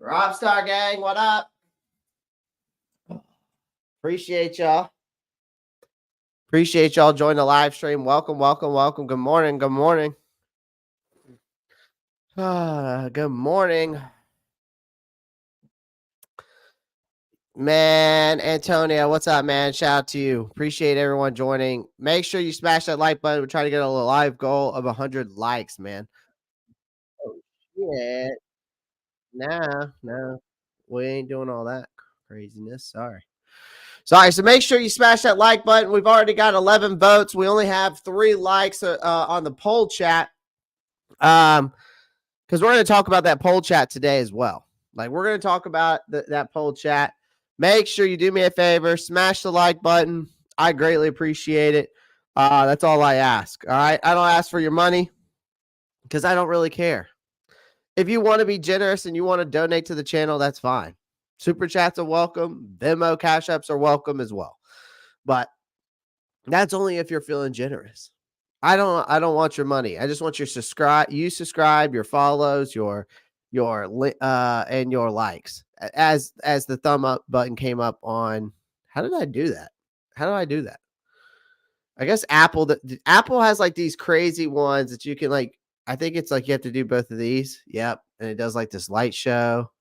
Ropp Star Gang, what up? Appreciate y'all. Appreciate y'all joining the live stream. Welcome, welcome, welcome. Good morning. Good morning. Good morning. Man, Antonio, what's up, man? Shout out to you. Appreciate everyone joining. Make sure you smash that like button. We're trying to get a live goal of 100 likes, man. Oh, shit. No. We ain't doing all that craziness. Sorry. So make sure you smash that like button. We've already got 11 votes. We only have 3 likes on the poll chat. Because we're going to talk about that poll chat today as well. Like, we're going to talk about that poll chat. Make sure you do me a favor. Smash the like button. I greatly appreciate it. That's all I ask. All right. I don't ask for your money because I don't really care. If you want to be generous and you want to donate to the channel, that's fine. Super chats are welcome. Venmo, Cash Apps are welcome as well. But that's only if you're feeling generous. I don't want your money. I just want your subscribe, your follows, your and your likes. As the thumb up button came up on, how did I do that? How do I do that? I guess Apple has like these crazy ones that you can like. I think it's like you have to do both of these. Yep, and it does like this light show.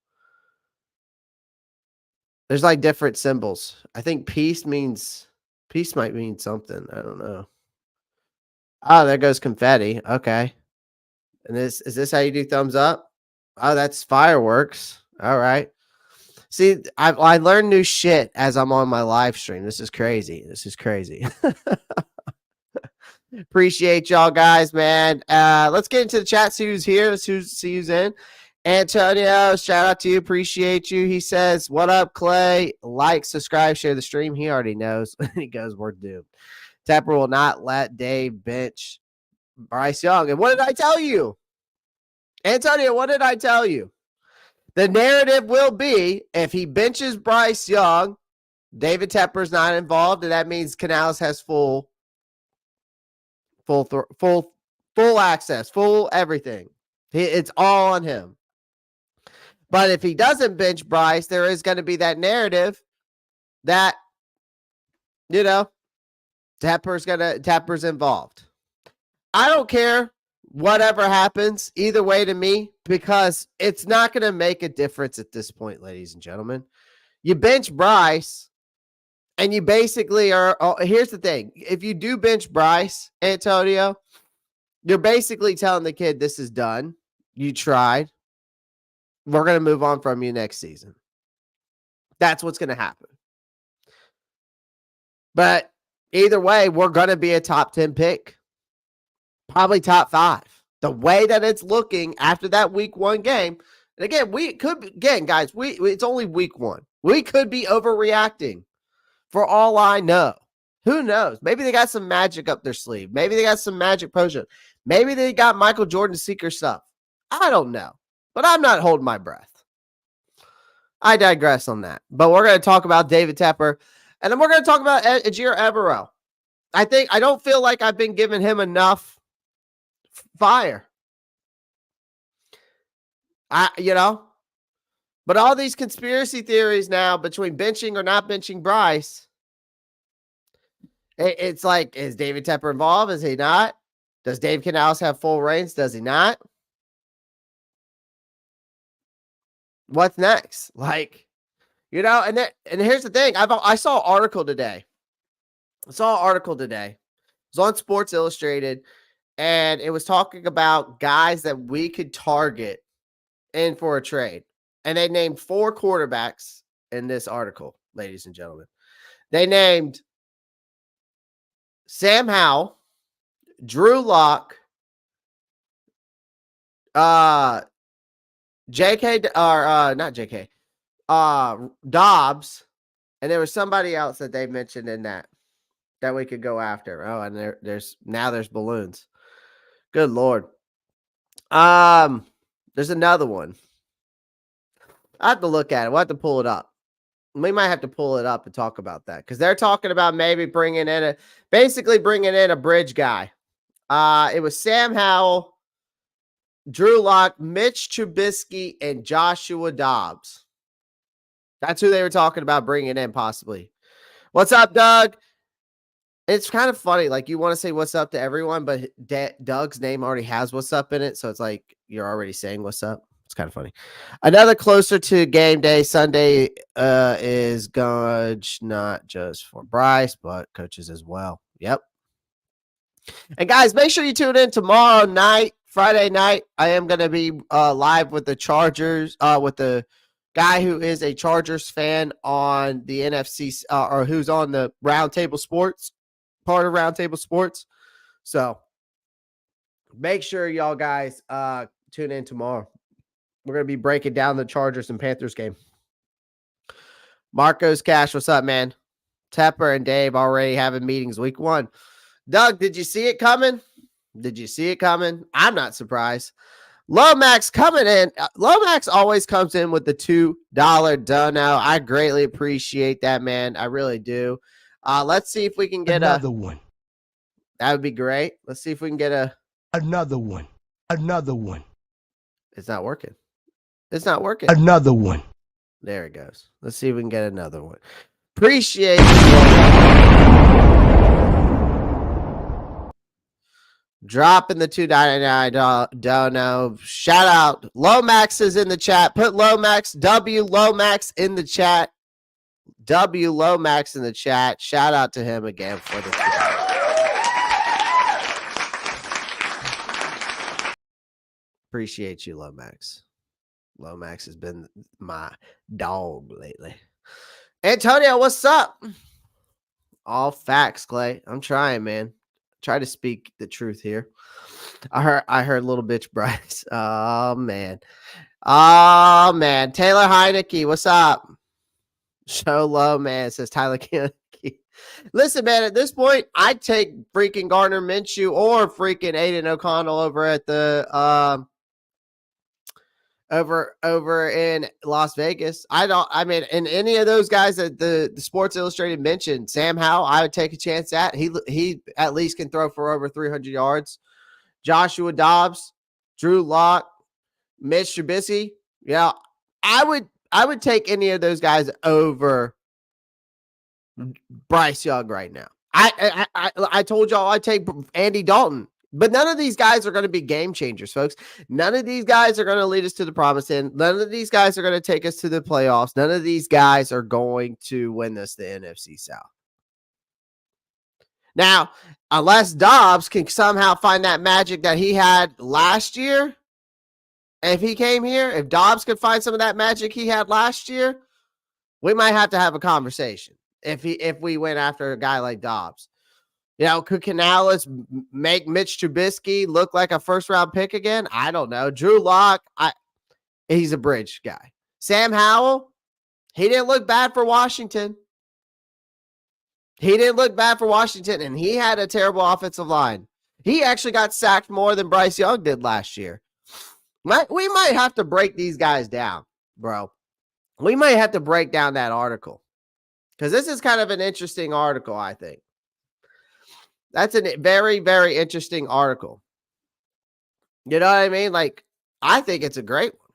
There's like different symbols. I think peace might mean something. I don't know. Oh, there goes confetti. Okay. And is this how you do thumbs up? Oh, that's fireworks. All right. See, I learn new shit as I'm on my live stream. This is crazy. Appreciate y'all guys, man. Let's get into the chat. See who's here. See who's in. Antonio, shout out to you. Appreciate you. He says, what up, Clay? Like, subscribe, share the stream. He already knows. He goes, we're doomed. Tepper will not let Dave bench Bryce Young. And what did I tell you? Antonio, what did I tell you? The narrative will be if he benches Bryce Young, David Tepper's not involved, and that means Canales has full access, full everything. It's all on him. But if he doesn't bench Bryce, there is going to be that narrative that, you know, Tepper's involved. I don't care whatever happens either way to me because it's not going to make a difference at this point, ladies and gentlemen. You bench Bryce and you basically are, here's the thing. If you do bench Bryce, Antonio, you're basically telling the kid this is done. You tried. We're going to move on from you next season. That's what's going to happen. But either way, we're going to be a top 10 pick. Probably top 5. The way that it's looking after that week 1 game. And again, guys, it's only week 1. We could be overreacting for all I know. Who knows? Maybe they got some magic up their sleeve. Maybe they got some magic potion. Maybe they got Michael Jordan secret stuff. I don't know. But I'm not holding my breath. I digress on that. But we're going to talk about David Tepper. And then we're going to talk about Ejiro Evero. I don't feel like I've been giving him enough fire. But all these conspiracy theories now between benching or not benching Bryce, it's like, is David Tepper involved? Is he not? Does Dave Canales have full reins? Does he not? What's next? Like, and here's the thing. I saw an article today. It was on Sports Illustrated, and it was talking about guys that we could target in for a trade. And they named 4 quarterbacks in this article, ladies and gentlemen. They named Sam Howell, Drew Lock, Dobbs, and there was somebody else that they mentioned in that we could go after. Oh, and there's balloons. Good Lord. There's another one. I have to look at it. We'll have to pull it up. We might have to pull it up and talk about that because they're talking about maybe bringing in a bridge guy. It was Sam Howell, Drew Lock, Mitch Trubisky, and Joshua Dobbs. That's who they were talking about bringing in possibly. What's up, Doug? It's kind of funny. Like, you want to say what's up to everyone, but Doug's name already has what's up in it. So it's like you're already saying what's up. It's kind of funny. Another closer to game day Sunday is going not just for Bryce, but coaches as well. Yep. And guys, make sure you tune in tomorrow night, Friday night. I am going to be live with the Chargers, with the guy who is a Chargers fan on the NFC, or who's on the Roundtable Sports, part of Roundtable Sports. So make sure y'all guys tune in tomorrow. We're going to be breaking down the Chargers and Panthers game. Marcos Cash, what's up, man? Tepper and Dave already having meetings week 1. Doug, did you see it coming? Did you see it coming? I'm not surprised. Lomax coming in. Lomax always comes in with the $2 dono. I greatly appreciate that, man. I really do. Let's see if we can get another one. That would be great. Let's see if we can get another one. Another one. It's not working. It's not working. Another one. There it goes. Let's see if we can get another one. Appreciate it. Dropping the $2.99 dono. Shout out. Lomax is in the chat. Put Lomax, W Lomax in the chat. W Lomax in the chat. Shout out to him again for the $2. Appreciate you, Lomax. Lomax has been my dog lately. Antonio, what's up? All facts, Clay. I'm trying, man. Try to speak the truth here. I heard little bitch Bryce. Oh man. Taylor Heineke, what's up? Show low, man, says Tyler Heineke. Listen, man, at this point, I'd take freaking Gardner Minshew or freaking Aiden O'Connell over at the over in Las Vegas. I mean, in any of those guys that the Sports Illustrated mentioned, Sam Howell, I would take a chance at. He at least can throw for over 300 yards. Joshua Dobbs, Drew Lock, Mitch Trubisky. Yeah, I would take any of those guys over Bryce Young right now. I told y'all I'd take Andy Dalton. But none of these guys are going to be game changers, folks. None of these guys are going to lead us to the promised land. None of these guys are going to take us to the playoffs. None of these guys are going to win us the NFC South. Now, unless Dobbs can somehow find that magic that he had last year, if he came here, if Dobbs could find some of that magic he had last year, we might have to have a conversation if we went after a guy like Dobbs. You know, could Canales make Mitch Trubisky look like a first-round pick again? I don't know. Drew Lock, he's a bridge guy. Sam Howell, he didn't look bad for Washington. And he had a terrible offensive line. He actually got sacked more than Bryce Young did last year. We might have to break these guys down, bro. We might have to break down that article because this is kind of an interesting article, I think. That's a very, very interesting article. You know what I mean? Like, I think it's a great one.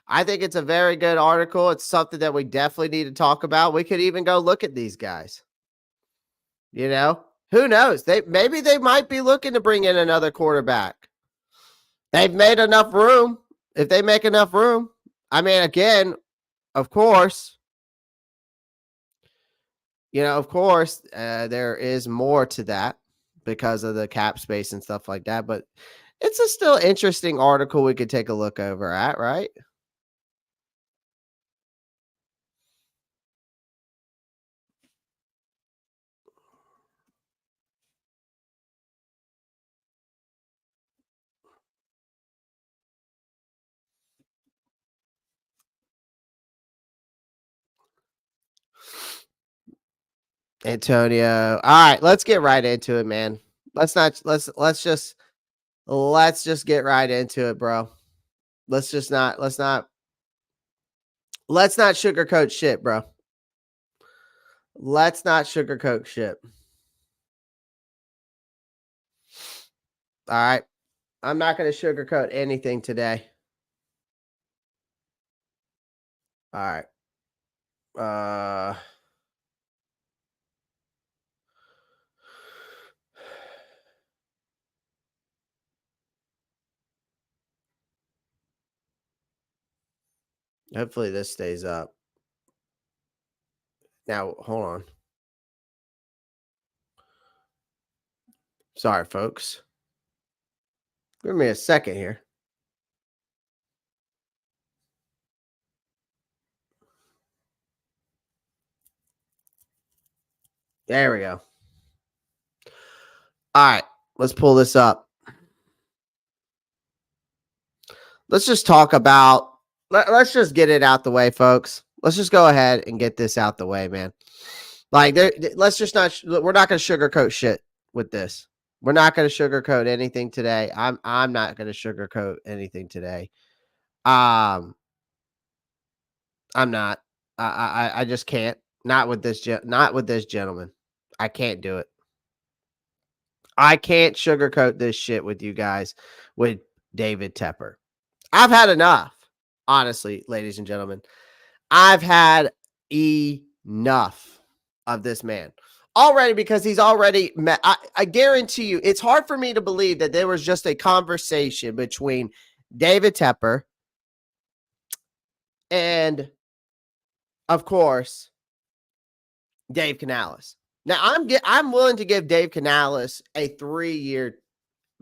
I think it's a very good article. It's something that we definitely need to talk about. We could even go look at these guys. You know, who knows? Maybe they might be looking to bring in another quarterback. They've made enough room. If they make enough room, I mean, again, of course, there is more to that because of the cap space and stuff like that. But it's a still interesting article we could take a look over at, right? Antonio. All right, let's get right into it, man. Let's just get right into it, bro. Let's not sugarcoat shit, bro. Let's not sugarcoat shit. All right. I'm not going to sugarcoat anything today. All right. Hopefully this stays up. Now, hold on. Sorry, folks. Give me a second here. There we go. All right, let's pull this up. Let's just talk about, let's just get it out the way, folks. Let's just go ahead and get this out the way, man. Like, let's just not, we're not going to sugarcoat shit with this. We're not going to sugarcoat anything today. I'm not going to sugarcoat anything today. I'm not. I just can't. Not with this gentleman. I can't do it. I can't sugarcoat this shit with you guys with David Tepper. I've had enough. Honestly, ladies and gentlemen. I've had enough of this man already, because he's already met. I guarantee you, it's hard for me to believe that there was just a conversation between David Tepper and, of course, Dave Canales. Now, I'm willing to give Dave Canales a 3-year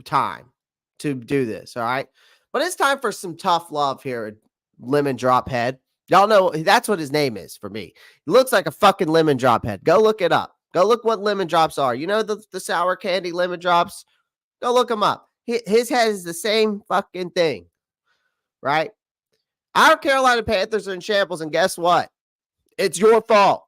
time to do this, all right? But it's time for some tough love here, Lemon Drop Head. Y'all know that's what his name is for me. He looks like a fucking lemon drop head. Go look it up. Go look what lemon drops are. You know the sour candy lemon drops? Go look them up. His head is the same fucking thing, right? Our Carolina Panthers are in shambles, and guess what? It's your fault.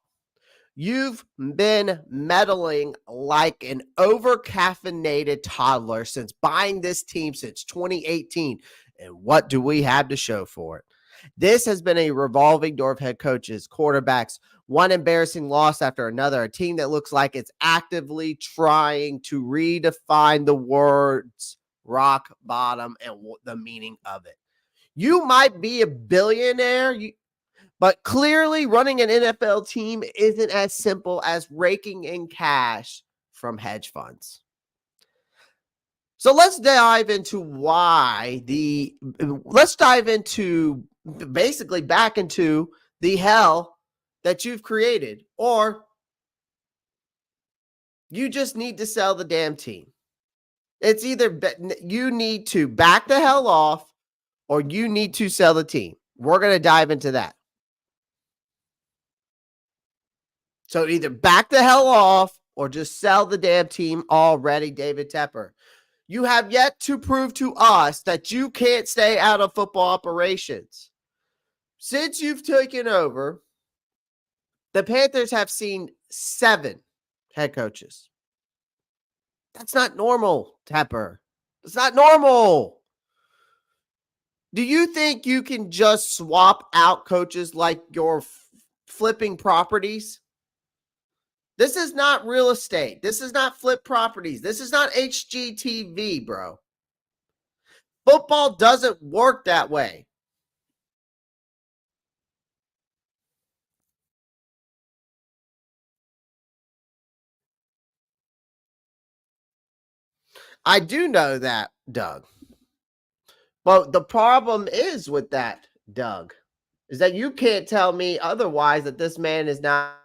You've been meddling like an over-caffeinated toddler since buying this team since 2018. And what do we have to show for it? This has been a revolving door of head coaches, quarterbacks, one embarrassing loss after another, a team that looks like it's actively trying to redefine the words rock bottom and the meaning of it. You might be a billionaire, but clearly running an NFL team isn't as simple as raking in cash from hedge funds. So let's dive into basically back into the hell that you've created, or you just need to sell the damn team. It's either you need to back the hell off or you need to sell the team. We're going to dive into that. So either back the hell off or just sell the damn team already, David Tepper. You have yet to prove to us that you can't stay out of football operations. Since you've taken over, the Panthers have seen 7 head coaches. That's not normal, Tepper. It's not normal. Do you think you can just swap out coaches like you're flipping properties? This is not real estate. This is not flip properties. This is not HGTV, bro. Football doesn't work that way. I do know that, Doug. But the problem is with that, Doug, is that you can't tell me otherwise that this man is not.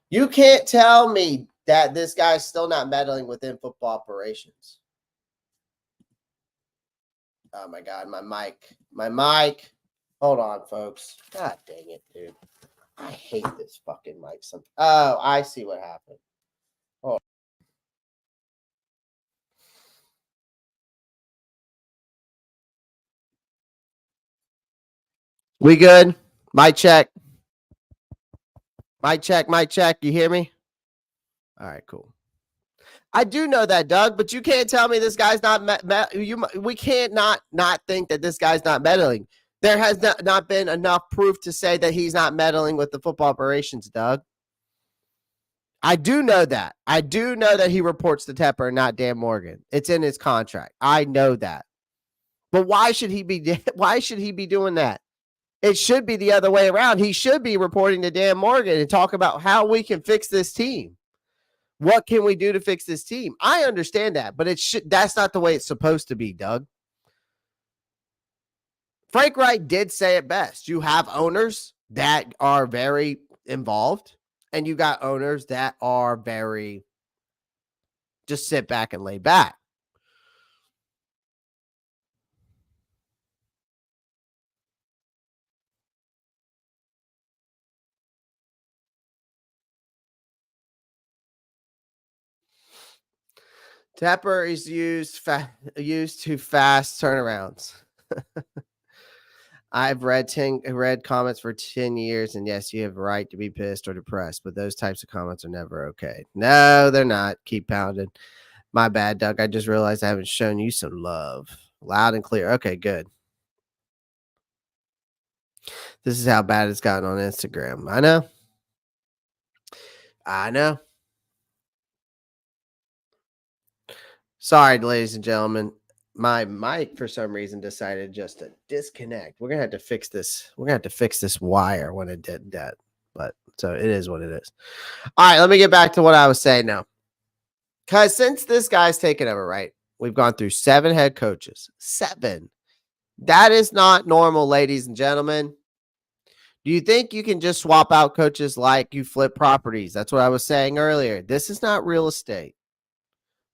You can't tell me that this guy's still not meddling within football operations. Oh my God, my mic. Hold on, folks. God dang it, dude. I hate this fucking mic. Oh, I see what happened. Oh. We good? Mic check. Mic check. You hear me? All right, cool. I do know that, Doug, but you can't tell me this guy's not we can't not think that this guy's not meddling. There has not been enough proof to say that he's not meddling with the football operations, Doug. I do know that. I do know that he reports to Tepper and not Dan Morgan. It's in his contract. I know that. But why should he be doing that? It should be the other way around. He should be reporting to Dan Morgan and talk about how we can fix this team. What can we do to fix this team? I understand that, but that's not the way it's supposed to be, Doug. Frank Reich did say it best. You have owners that are very involved, and you got owners that are very just sit back and lay back. Tepper is used to fast turnarounds. I've read comments for 10 years, and yes, you have a right to be pissed or depressed, but those types of comments are never okay. No, they're not. Keep pounding. My bad, Doug. I just realized I haven't shown you some love. Loud and clear. Okay, good. This is how bad it's gotten on Instagram. I know. Sorry, ladies and gentlemen. My mic, for some reason, decided just to disconnect. We're going to have to fix this. We're going to have to fix this wire when it did that. But so it is what it is. All right, let me get back to what I was saying now. Because since this guy's taken over, right, we've gone through 7 head coaches. 7. That is not normal, ladies and gentlemen. Do you think you can just swap out coaches like you flip properties? That's what I was saying earlier. This is not real estate.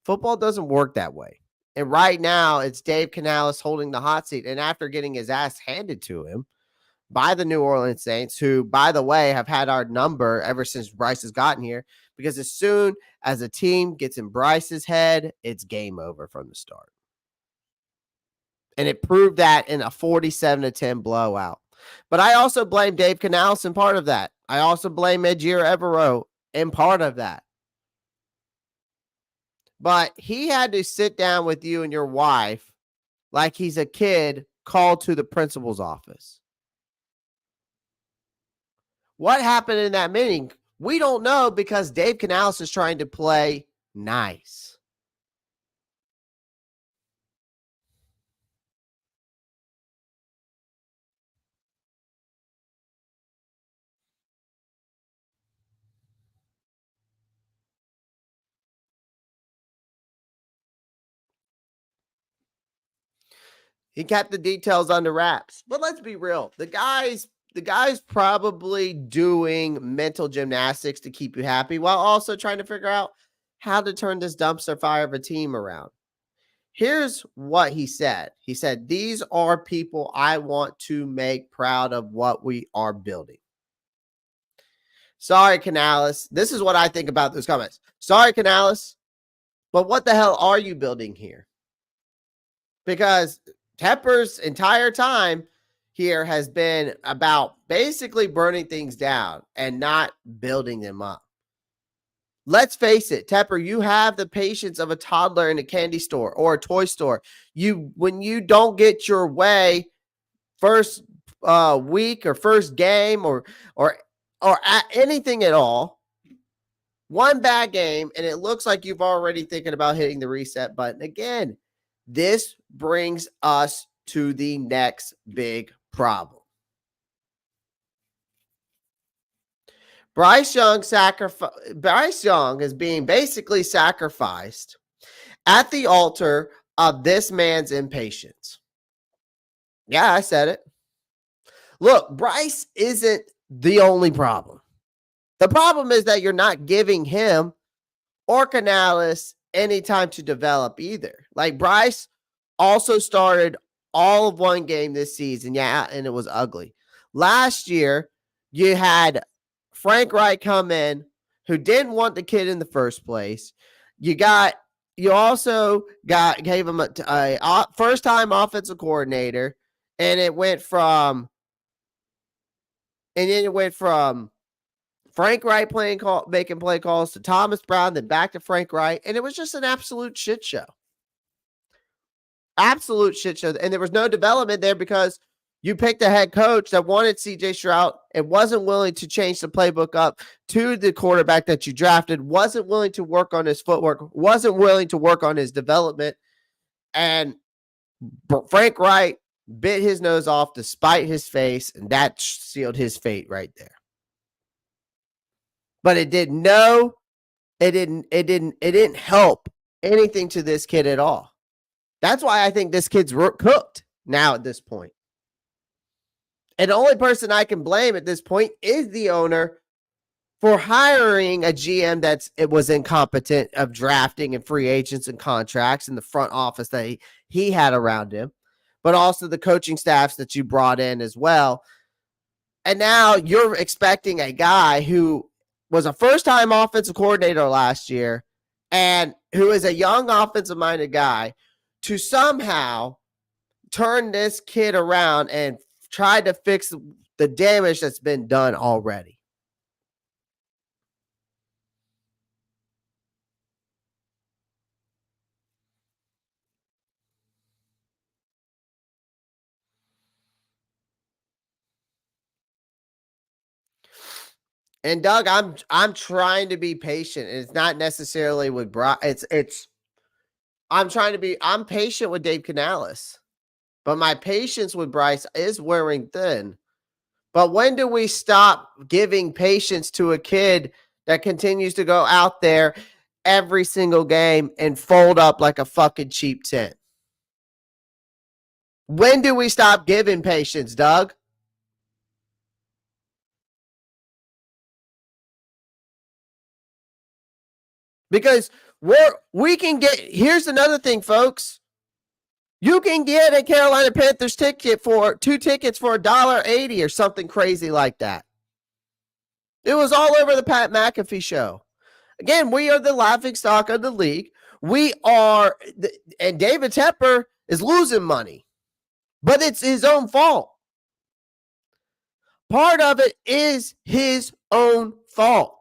Football doesn't work that way. And right now, it's Dave Canales holding the hot seat. And after getting his ass handed to him by the New Orleans Saints, who, by the way, have had our number ever since Bryce has gotten here, because as soon as a team gets in Bryce's head, it's game over from the start. And it proved that in a 47-10 blowout. But I also blame Dave Canales in part of that. I also blame Ejiro Evero in part of that. But he had to sit down with you and your wife like he's a kid called to the principal's office. What happened in that meeting? We don't know because Dave Canales is trying to play nice. He kept the details under wraps. But let's be real. The guy's probably doing mental gymnastics to keep you happy while also trying to figure out how to turn this dumpster fire of a team around. Here's what he said. He said, these are people I want to make proud of what we are building. Sorry, Canales. This is what I think about those comments. Sorry, Canales, but what the hell are you building here? Because Tepper's entire time here has been about basically burning things down and not building them up. Let's face it, Tepper, you have the patience of a toddler in a candy store or a toy store. When you don't get your way first week or first game or anything at all, one bad game, and it looks like you've already thinking about hitting the reset button again. This brings us to the next big problem. Bryce Young is being basically sacrificed at the altar of this man's impatience. Yeah, I said it. Look, Bryce isn't the only problem. The problem is that you're not giving him or Canales any time to develop either. Like Bryce also started all of one game this season. Yeah, and it was ugly. Last year, you had Frank Reich come in who didn't want the kid in the first place. You also gave him a first-time offensive coordinator, and it went from Frank Reich making play calls to Thomas Brown, then back to Frank Reich, and it was just an absolute shit show. Absolute shit show, and there was no development there because You picked a head coach that wanted CJ Stroud and wasn't willing to change the playbook up to the quarterback that you drafted, wasn't willing to work on his footwork, wasn't willing to work on his development. And Frank Wright bit his nose off to spite his face, and that sealed his fate right there. But it didn't help anything to this kid at all. That's why I think this kid's cooked now at this point. And the only person I can blame at this point is the owner for hiring a GM it was incompetent of drafting and free agents and contracts in the front office that he had around him, but also the coaching staffs that you brought in as well. And now you're expecting a guy who was a first-time offensive coordinator last year and who is a young offensive-minded guy to somehow turn this kid around and try to fix the damage that's been done already. And Doug, I'm trying to be patient. It's not necessarily with Brock. I'm patient with Dave Canales, but my patience with Bryce is wearing thin. But when do we stop giving patience to a kid that continues to go out there every single game and fold up like a fucking cheap tent? When do we stop giving patience, Doug? Because we can get, here's another thing, folks. You can get a Carolina Panthers ticket for 2 tickets for $1.80 or something crazy like that. It was all over the Pat McAfee show. Again, we are the laughing stock of the league. We are, and David Tepper is losing money, but it's his own fault. Part of it is his own fault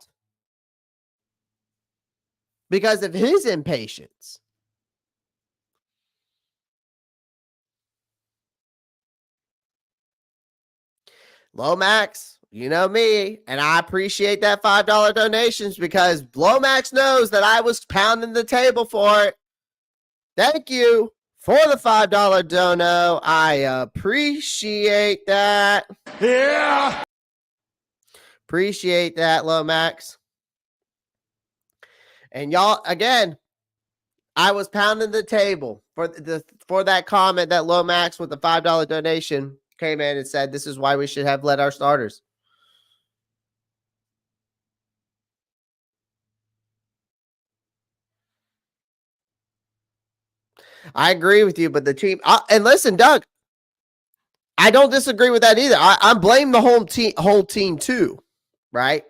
because of his impatience. Lomax, you know me, and I appreciate that $5 donations because Lomax knows that I was pounding the table for it. Thank you for the $5 dono. I appreciate that. Yeah. Appreciate that, Lomax. And y'all, again, I was pounding the table for that comment that Lomax with the $5 donation came in and said, this is why we should have let our starters. I agree with you, but the team, and listen, Doug, I don't disagree with that either. I'm blaming the whole team too, right?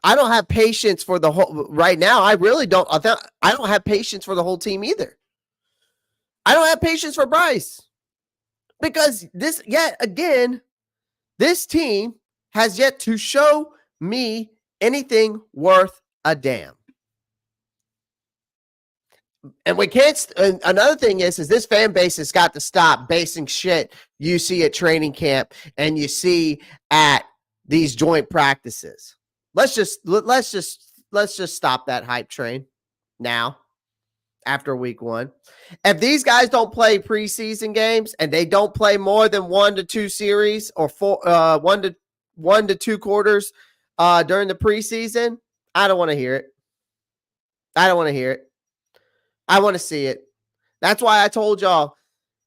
I don't have patience for the whole right now. I really don't. I don't have patience for the whole team either. I don't have patience for Bryce because this team has yet to show me anything worth a damn. And we can't. Another thing is this fan base has got to stop basing shit you see at training camp and you see at these joint practices. Let's just stop that hype train now. After week 1, if these guys don't play preseason games and they don't play more than 1 to 2 series or 1 to 2 quarters during the preseason, I don't want to hear it. I don't want to hear it. I want to see it. That's why I told y'all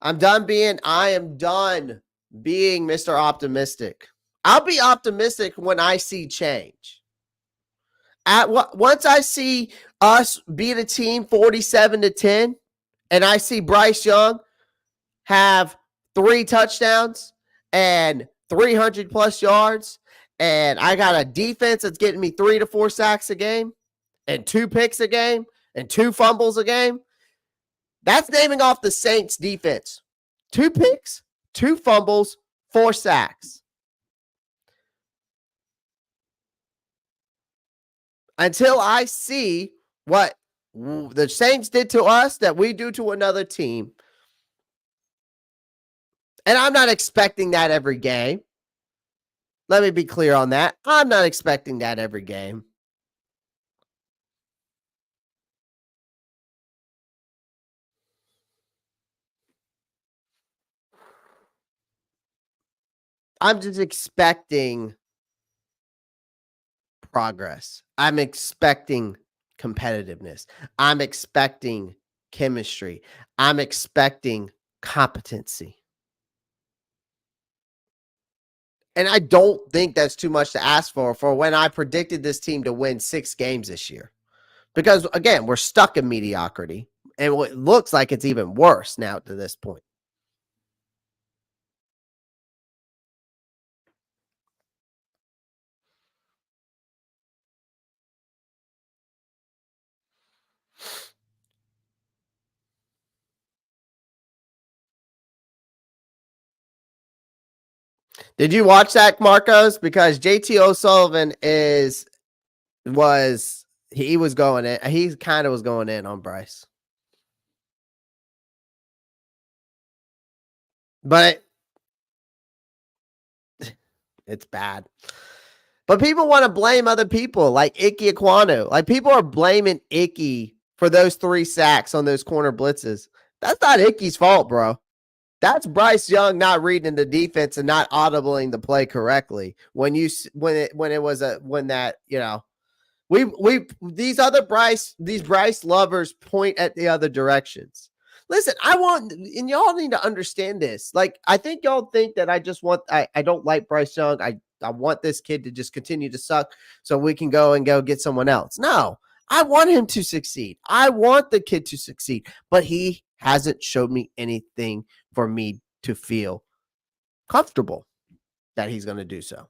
I am done being Mr. Optimistic. I'll be optimistic when I see change. Once I see us beat a team 47-10, and I see Bryce Young have 3 touchdowns and 300 plus yards, and I got a defense that's getting me 3 to 4 sacks a game, and 2 picks a game, and 2 fumbles a game. That's naming off the Saints defense. 2 picks, 2 fumbles, 4 sacks. Until I see what the Saints did to us that we do to another team, And I'm not expecting that every game. Let me be clear on that. I'm not expecting that every game. I'm just expecting progress. I'm expecting competitiveness. I'm expecting chemistry. I'm expecting competency. And I don't think that's too much to ask for when I predicted this team to win 6 games this year. Because, again, we're stuck in mediocrity. And it looks like it's even worse now to this point. Did you watch that, Marcos? Because JT O'Sullivan he was going in. He kind of was going in on Bryce. But it's bad. But people want to blame other people like Icky Aquano. Like people are blaming Icky for those 3 sacks on those corner blitzes. That's not Icky's fault, bro. That's Bryce Young not reading the defense and not audibling the play correctly. When these Bryce lovers point at the other directions. Listen, and y'all need to understand this. Like, I think y'all think that I don't like Bryce Young. I want this kid to just continue to suck so we can go get someone else. No, I want him to succeed. I want the kid to succeed, but he hasn't showed me anything for me to feel comfortable that he's going to do so.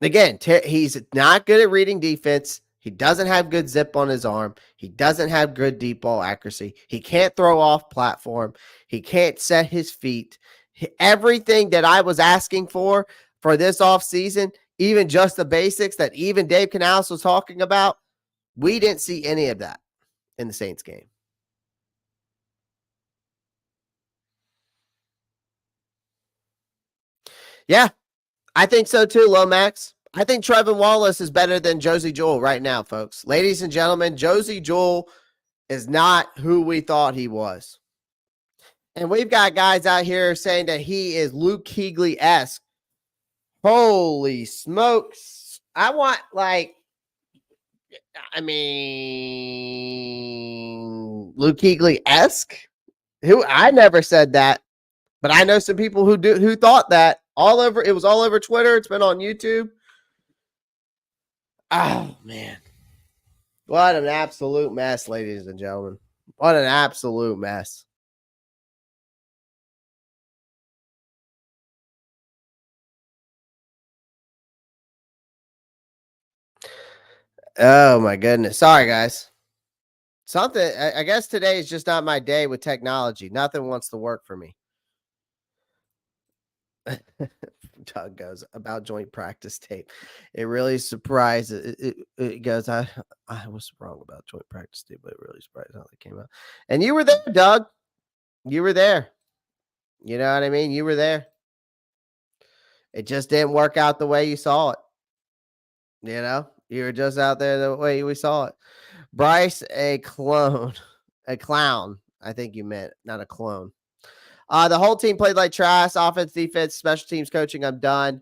Again, he's not good at reading defense. He doesn't have good zip on his arm. He doesn't have good deep ball accuracy. He can't throw off platform. He can't set his feet. Everything that I was asking for this offseason, even just the basics that even Dave Canales was talking about, we didn't see any of that in the Saints game. Yeah, I think so too, Lomax. I think Trevin Wallace is better than Josie Jewell right now, folks. Ladies and gentlemen, Josie Jewell is not who we thought he was. And we've got guys out here saying that he is Luke Kuechly-esque. Holy smokes. Luke Kuechly-esque? I never said that. But I know some people who thought that. It was all over Twitter. It's been on YouTube. Oh, man. What an absolute mess, ladies and gentlemen. What an absolute mess. Oh, my goodness. Sorry, guys. I guess today is just not my day with technology. Nothing wants to work for me. Doug goes about joint practice tape. It really surprised. It goes, I was wrong about joint practice tape, but it really surprised how they came out. And you were there, Doug. You were there. You know what I mean? You were there. It just didn't work out the way you saw it. You know, you were just out there the way we saw it. Bryce, a clown. I think you meant, not a clone. The whole team played like trash. Offense, defense, special teams coaching. I'm done.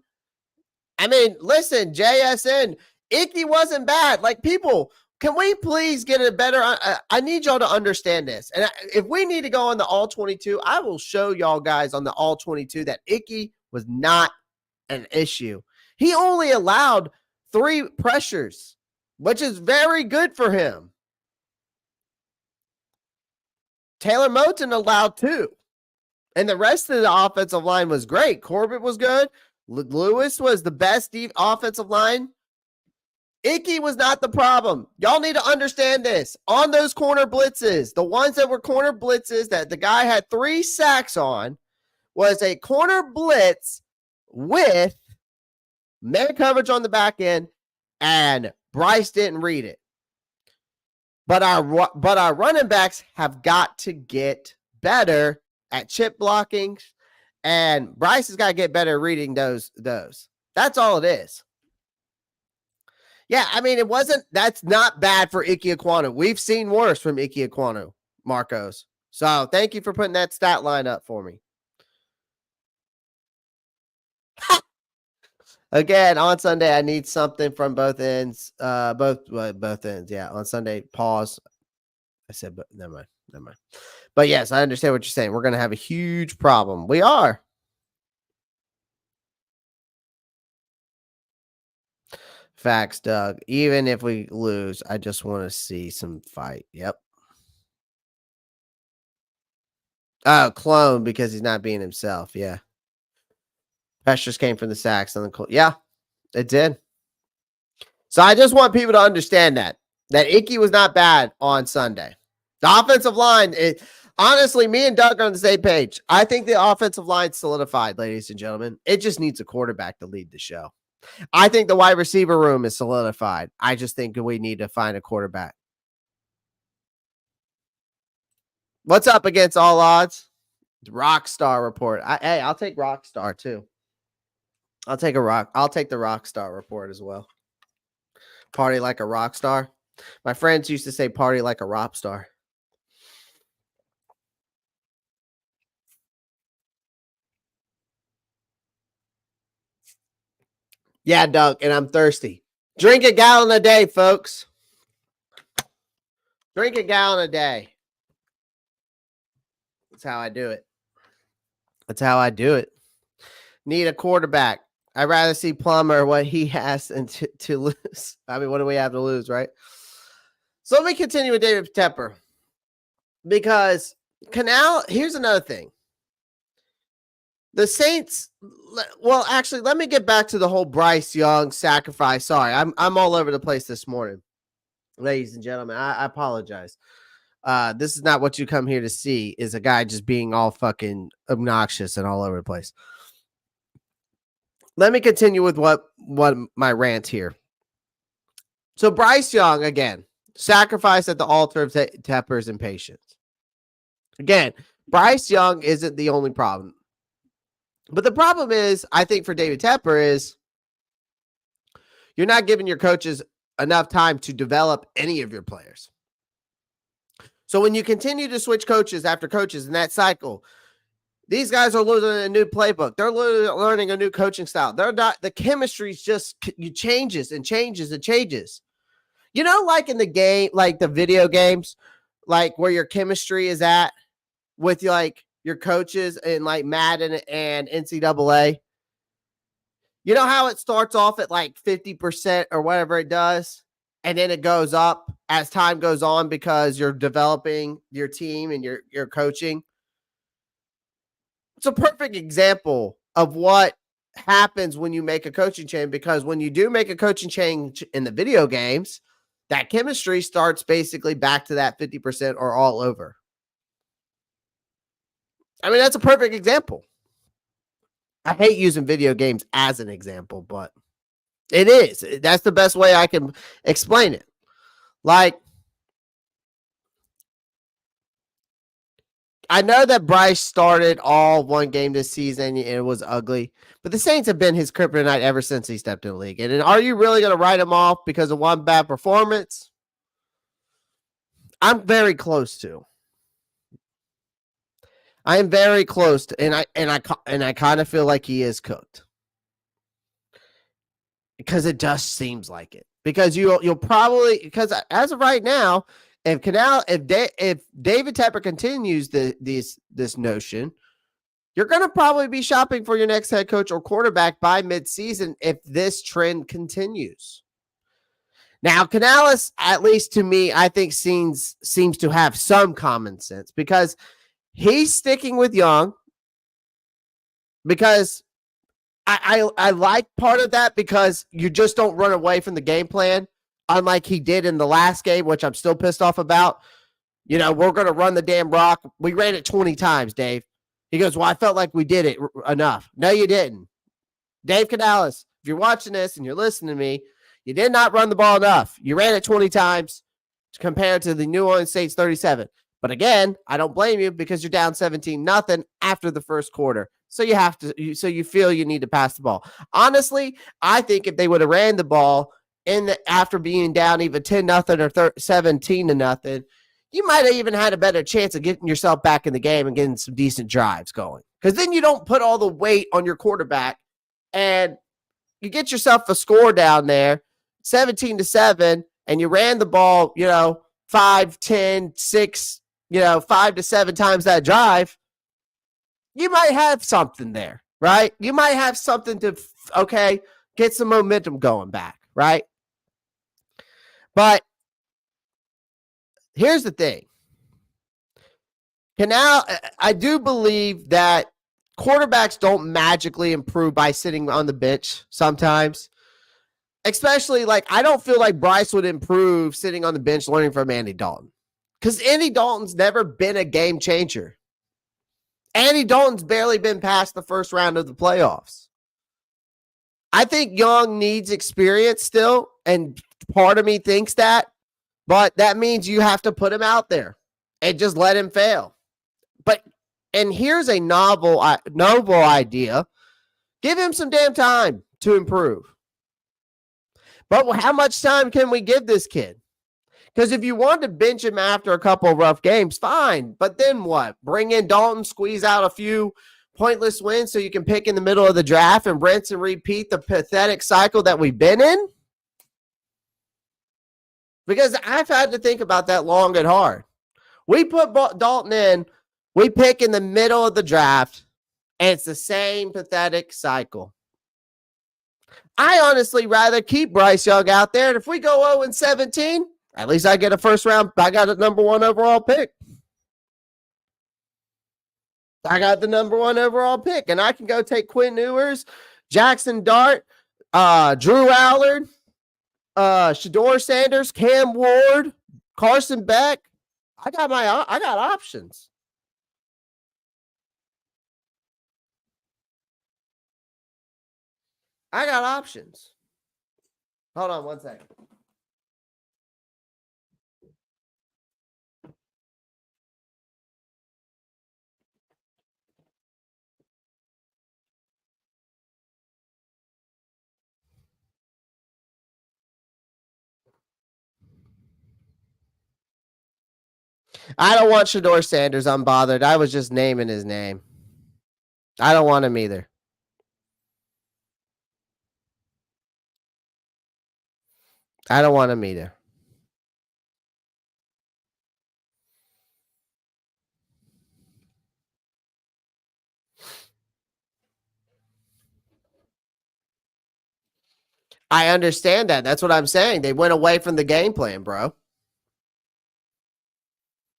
I mean, listen, JSN, Icky wasn't bad. Like, people, can we please get a better? I need y'all to understand this. And if we need to go on the all 22, I will show y'all guys on the all 22 that Icky was not an issue. He only allowed 3 pressures, which is very good for him. Taylor Moton allowed 2. And the rest of the offensive line was great. Corbett was good. Lewis was the best offensive line. Icky was not the problem. Y'all need to understand this. On those corner blitzes, the ones that were corner blitzes that the guy had 3 sacks on, was a corner blitz with man coverage on the back end, and Bryce didn't read it. But our running backs have got to get better at chip blocking, and Bryce has got to get better at reading those. That's all it is. Yeah, I mean, that's not bad for Ike Ekwonu. We've seen worse from Ike Ekwonu, Marcos. So thank you for putting that stat line up for me. Again, on Sunday, I need something from both ends. Both ends. Yeah, on Sunday, pause. I said, but never mind. But yes, I understand what you're saying. We're going to have a huge problem. We are. Facts, Doug. Even if we lose, I just want to see some fight. Yep. Oh, clone because he's not being himself. Yeah. Pressures came from the sacks on the clone. Yeah, it did. So I just want people to understand that Icky was not bad on Sunday. The offensive line, honestly, me and Doug are on the same page. I think the offensive line solidified, ladies and gentlemen. It just needs a quarterback to lead the show. I think the wide receiver room is solidified. I just think we need to find a quarterback. What's up against all odds? Rockstar report. I'll take Rockstar too. I'll take the Rockstar report as well. Party like a rock star. My friends used to say party like a rock star. Yeah, Doug, and I'm thirsty. Drink a gallon a day, folks. Drink a gallon a day. That's how I do it. Need a quarterback. I'd rather see Plummer what he has than to lose. I mean, what do we have to lose, right? So let me continue with David Tepper. Because here's another thing. The Saints, well, actually, let me get back to the whole Bryce Young sacrifice. Sorry, I'm all over the place this morning. Ladies and gentlemen, I apologize. This is not what you come here to see, is a guy just being all fucking obnoxious and all over the place. Let me continue with what my rant here. So Bryce Young, again, sacrificed at the altar of Tepper's impatience. Again, Bryce Young isn't the only problem. But the problem is, I think for David Tepper is you're not giving your coaches enough time to develop any of your players. So when you continue to switch coaches after coaches in that cycle, these guys are learning a new playbook. They're learning a new coaching style. They're not, the chemistry's just changes and changes and changes. You know, like in the game, like the video games, like where your chemistry is at with like your coaches in like Madden and NCAA. You know how it starts off at like 50% or whatever it does, and then it goes up as time goes on because you're developing your team and you're coaching. It's a perfect example of what happens when you make a coaching change, because when you do make a coaching change in the video games, that chemistry starts basically back to that 50% or all over. I mean, that's a perfect example. I hate using video games as an example, but it is. That's the best way I can explain it. Like, I know that Bryce started all one game this season and it was ugly, but the Saints have been his kryptonite ever since he stepped in the league. And are you really going to write him off because of one bad performance? I'm very close to. I am very close to, and I kind of feel like he is cooked, because it just seems like it. Because you'll probably, because as of right now, if David Tepper continues this notion, you're going to probably be shopping for your next head coach or quarterback by midseason if this trend continues. Now, Canales, at least to me, I think seems to have some common sense, because he's sticking with Young, because I like part of that, because you just don't run away from the game plan, unlike he did in the last game, which I'm still pissed off about. You know, we're going to run the damn rock. We ran it 20 times, Dave. He goes, well, I felt like we did it enough. No, you didn't. Dave Canales, if you're watching this and you're listening to me, you did not run the ball enough. You ran it 20 times compared to the New Orleans Saints 37. But again, I don't blame you because you're down 17-0 after the first quarter. So you have to, so you feel you need to pass the ball. Honestly, I think if they would have ran the ball after being down even 10-0 or 17-0, you might have even had a better chance of getting yourself back in the game and getting some decent drives going. Because then you don't put all the weight on your quarterback and you get yourself a score down there, 17-7, and you ran the ball, 5, 10, 6, 5 to 7 times that drive. You might have something there, right? You might have something to, get some momentum going back, right? But here's the thing. I do believe that quarterbacks don't magically improve by sitting on the bench sometimes. Especially, I don't feel like Bryce would improve sitting on the bench learning from Andy Dalton. Because Andy Dalton's never been a game changer. Andy Dalton's barely been past the first round of the playoffs. I think Young needs experience still, and part of me thinks that, but that means you have to put him out there and just let him fail. And here's a novel idea. Give him some damn time to improve. But how much time can we give this kid? Because if you want to bench him after a couple of rough games, fine. But then what? Bring in Dalton, squeeze out a few pointless wins so you can pick in the middle of the draft and rinse and repeat the pathetic cycle that we've been in? Because I've had to think about that long and hard. We put Dalton in, we pick in the middle of the draft, and it's the same pathetic cycle. I honestly rather keep Bryce Young out there, and if we go 0-17, at least I get a first round. I got a number 1 overall pick. I got the number 1 overall pick, and I can go take Quinn Ewers, Jackson Dart, Drew Allard, Shedeur Sanders, Cam Ward, Carson Beck. I got options. I got options. Hold on one second. I don't want Shedeur Sanders. I'm bothered. I was just naming his name. I don't want him either. I don't want him either. I understand that. That's what I'm saying. They went away from the game plan, bro.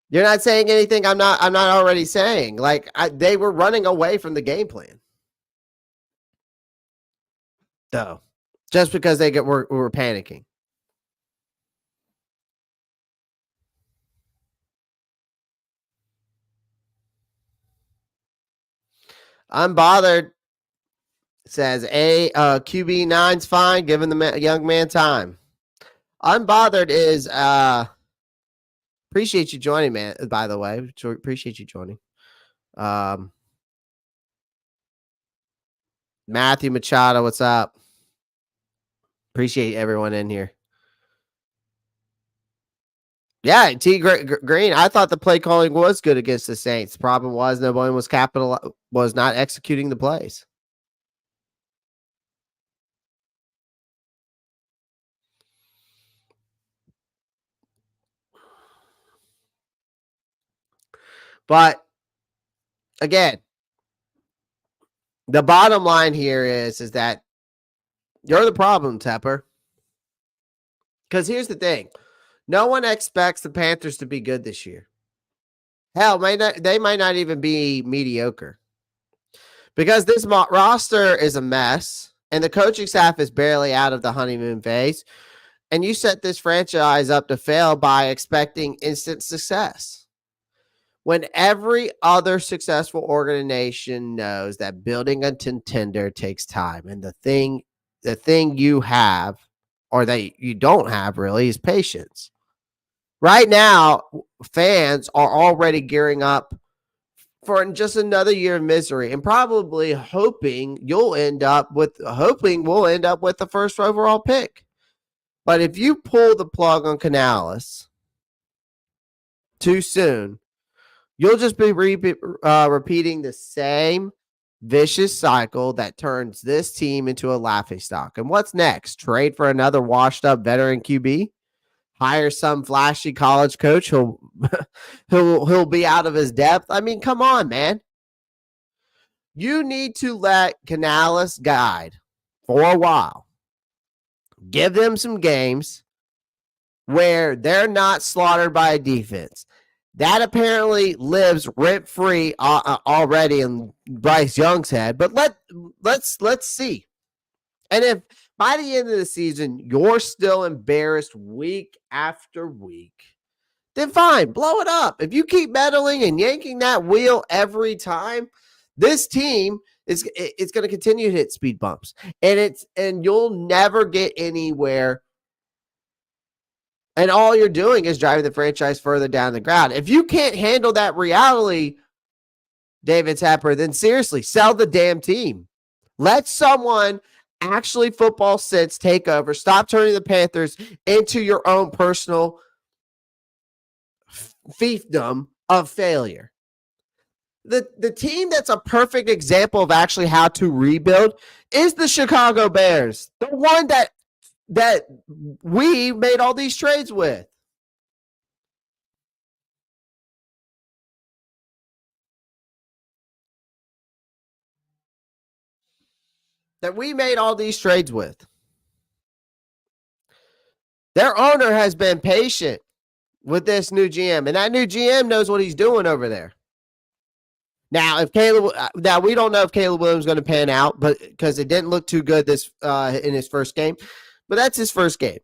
You're not saying anything I'm not already saying. They were running away from the game plan. Though. Just because they were panicking. I'm bothered. Says QB9's fine, giving the young man time. Unbothered is appreciate you joining, man. By the way, appreciate you joining. Matthew Machado, what's up? Appreciate everyone in here. Yeah, T Green. I thought the play calling was good against the Saints. Problem was nobody was not executing the plays. But again, the bottom line here is that you're the problem, Tepper. Because here's the thing. No one expects the Panthers to be good this year. Hell, they might not even be mediocre. Because this roster is a mess, and the coaching staff is barely out of the honeymoon phase, and you set this franchise up to fail by expecting instant success. When every other successful organization knows that building a contender takes time, and the thing you have, or that you don't have really, is patience. Right now, fans are already gearing up for just another year of misery and probably hoping we'll end up with the first overall pick. But if you pull the plug on Canales too soon, you'll just be repeating the same vicious cycle that turns this team into a laughingstock. And what's next? Trade for another washed-up veteran QB? Hire some flashy college coach who'll be out of his depth? I mean, come on, man. You need to let Canales guide for a while. Give them some games where they're not slaughtered by a defense. That apparently lives rent-free already in Bryce Young's head. But let's see. And if by the end of the season you're still embarrassed week after week, then fine, blow it up. If you keep meddling and yanking that wheel every time, this team it's going to continue to hit speed bumps, and you'll never get anywhere. And all you're doing is driving the franchise further down the ground. If you can't handle that reality, David Tepper, then seriously, sell the damn team. Let someone actually football sense take over. Stop turning the Panthers into your own personal fiefdom of failure. The team that's a perfect example of actually how to rebuild is the Chicago Bears, the one that we made all these trades with. That we made all these trades with. Their owner has been patient with this new GM, and that new GM knows what he's doing over there. Now, we don't know if Caleb Williams is going to pan out, but because it didn't look too good in his first game, but that's his first game.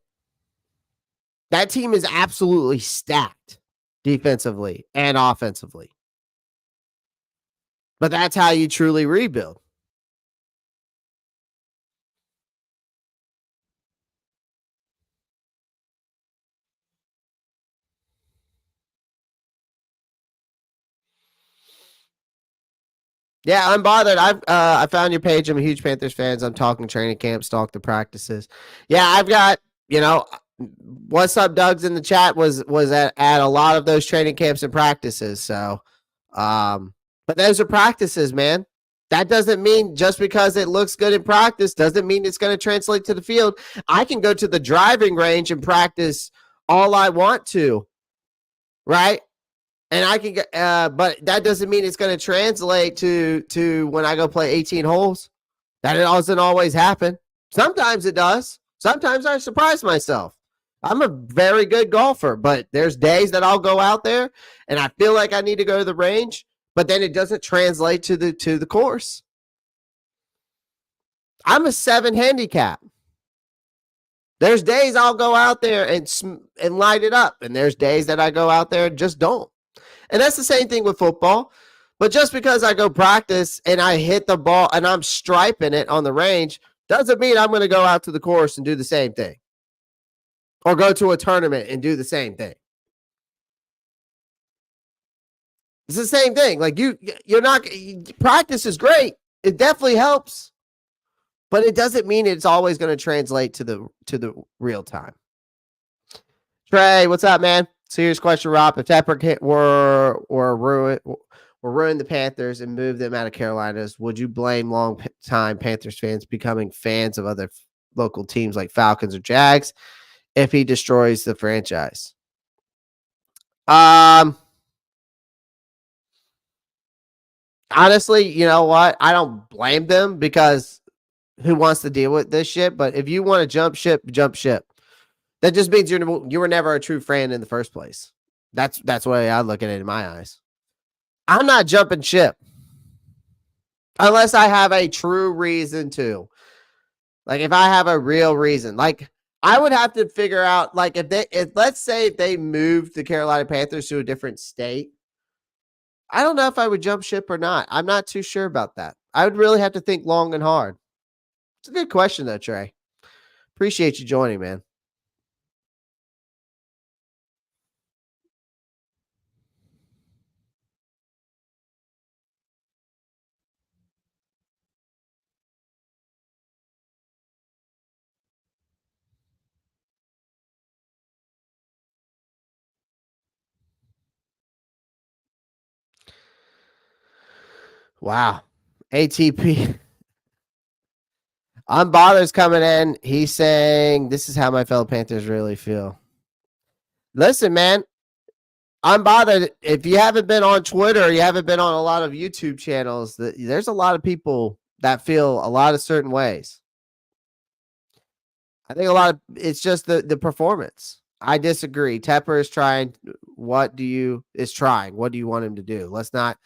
That team is absolutely stacked defensively and offensively. But that's how you truly rebuild. Yeah, I'm bothered. I found your page. I'm a huge Panthers fan. I'm talking training camp, stalk the practices. Yeah, I've got, what's up, Doug's in the chat was at a lot of those training camps and practices. So, but those are practices, man. That doesn't mean just because it looks good in practice doesn't mean it's going to translate to the field. I can go to the driving range and practice all I want to, right? And I can get, but that doesn't mean it's going to translate to when I go play 18 holes. That it doesn't always happen. Sometimes it does. Sometimes I surprise myself. I'm a very good golfer, but there's days that I'll go out there and I feel like I need to go to the range, but then it doesn't translate to the course. I'm a 7 handicap. There's days I'll go out there and light it up, and there's days that I go out there and just don't. And that's the same thing with football. But just because I go practice and I hit the ball and I'm striping it on the range doesn't mean I'm going to go out to the course and do the same thing. Or go to a tournament and do the same thing. It's the same thing. Like you're not, practice is great. It definitely helps. But it doesn't mean it's always going to translate to the real time. Trey, what's up, man? Serious question, Ropp. If Tepper ruin the Panthers and move them out of Carolinas, would you blame long-time Panthers fans becoming fans of other local teams like Falcons or Jags if he destroys the franchise? Honestly, you know what? I don't blame them because who wants to deal with this shit? But if you want to jump ship, jump ship. That just means you were never a true fan in the first place. That's the way I look at it in my eyes. I'm not jumping ship unless I have a true reason to. Like if I have a real reason, like I would have to figure out, like if let's say they moved the Carolina Panthers to a different state, I don't know if I would jump ship or not. I'm not too sure about that. I would really have to think long and hard. It's a good question though, Trey. Appreciate you joining, man. Wow. ATP. Unbother's coming in. He's saying, this is how my fellow Panthers really feel. Listen, man. Unbothered. If you haven't been on Twitter, you haven't been on a lot of YouTube channels, there's a lot of people that feel a lot of certain ways. I think it's just the performance. I disagree. Tepper is trying. What do you want him to do? Let's not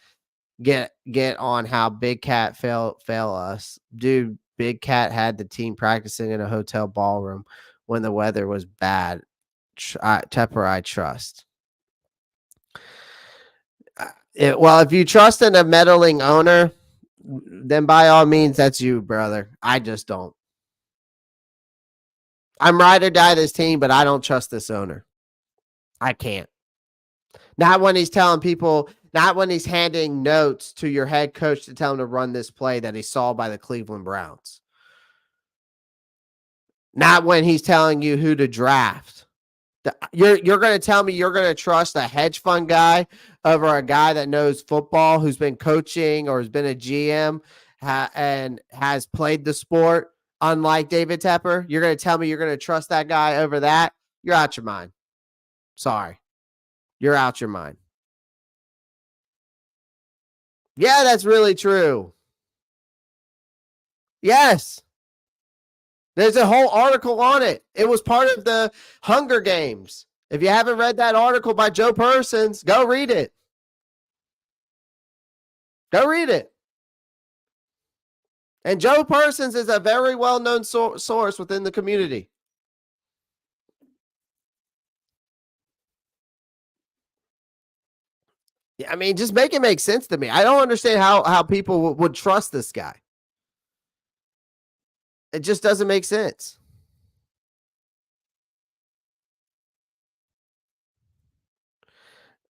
get on how Big Cat fail us. Dude, Big Cat had the team practicing in a hotel ballroom when the weather was bad. Tepper, I trust. Well, if you trust in a meddling owner, then by all means, that's you, brother. I just don't. I'm ride or die this team, but I don't trust this owner. I can't. Not when he's telling people, not when he's handing notes to your head coach to tell him to run this play that he saw by the Cleveland Browns. Not when he's telling you who to draft. You're going to tell me you're going to trust a hedge fund guy over a guy that knows football, who's been coaching or has been a GM and has played the sport, unlike David Tepper? You're going to tell me you're going to trust that guy over that? You're out your mind. Sorry. You're out your mind. Yeah, that's really true. Yes. There's a whole article on it. It was part of the Hunger Games. If you haven't read that article by Joe Persons, go read it. Go read it. And Joe Persons is a very well-known source within the community. Yeah, I mean, just make it make sense to me. I don't understand how people would trust this guy. It just doesn't make sense.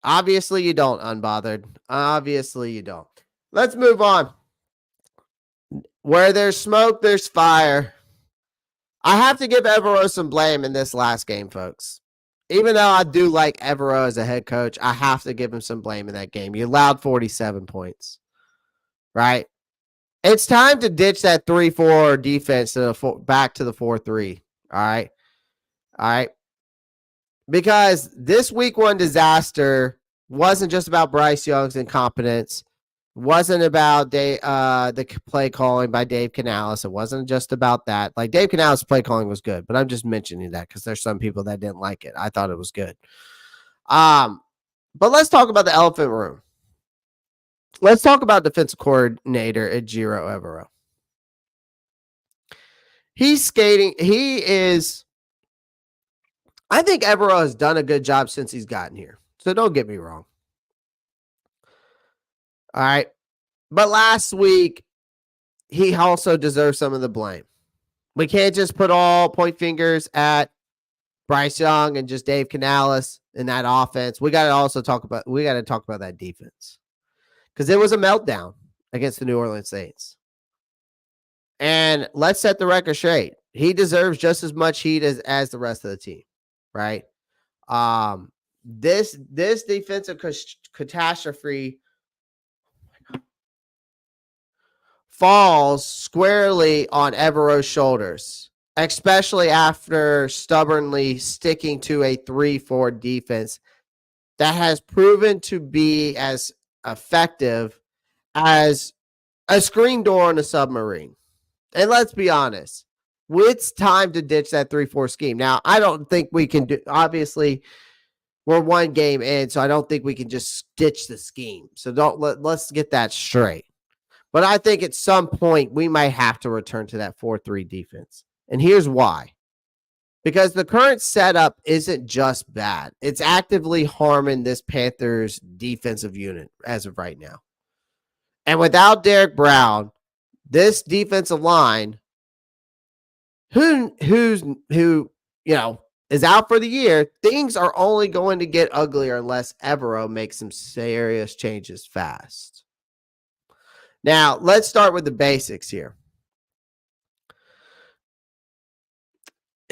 Obviously, you don't, Unbothered. Obviously, you don't. Let's move on. Where there's smoke, there's fire. I have to give Evero some blame in this last game, folks. Even though I do like Evero as a head coach, I have to give him some blame in that game. You allowed 47 points, right? It's time to ditch that 3-4 defense back to the 4-3. All right. All right. Because this week one disaster wasn't just about Bryce Young's incompetence. Wasn't about the play calling by Dave Canales. It wasn't just about that. Like, Dave Canales' play calling was good, but I'm just mentioning that because there's some people that didn't like it. I thought it was good. But let's talk about the elephant room. Let's talk about defensive coordinator Ejiro Evero. He's skating. I think Evero has done a good job since he's gotten here. So don't get me wrong. All right. But last week, he also deserves some of the blame. We can't just point fingers at Bryce Young and just Dave Canales in that offense. We got to talk about that defense. Because it was a meltdown against the New Orleans Saints. And let's set the record straight. He deserves just as much heat as the rest of the team, right? This defensive catastrophe falls squarely on Evero's shoulders, especially after stubbornly sticking to a 3-4 defense that has proven to be as effective as a screen door on a submarine. And let's be honest, it's time to ditch that 3-4 scheme. Now, I don't think we can do, obviously, we're one game in, so I don't think we can just ditch the scheme. So let's get that straight. But I think at some point we might have to return to that 4-3 defense. And here's why. Because the current setup isn't just bad. It's actively harming this Panthers defensive unit as of right now. And without Derek Brown, this defensive line, who is out for the year, things are only going to get uglier unless Evero makes some serious changes fast. Now, let's start with the basics here.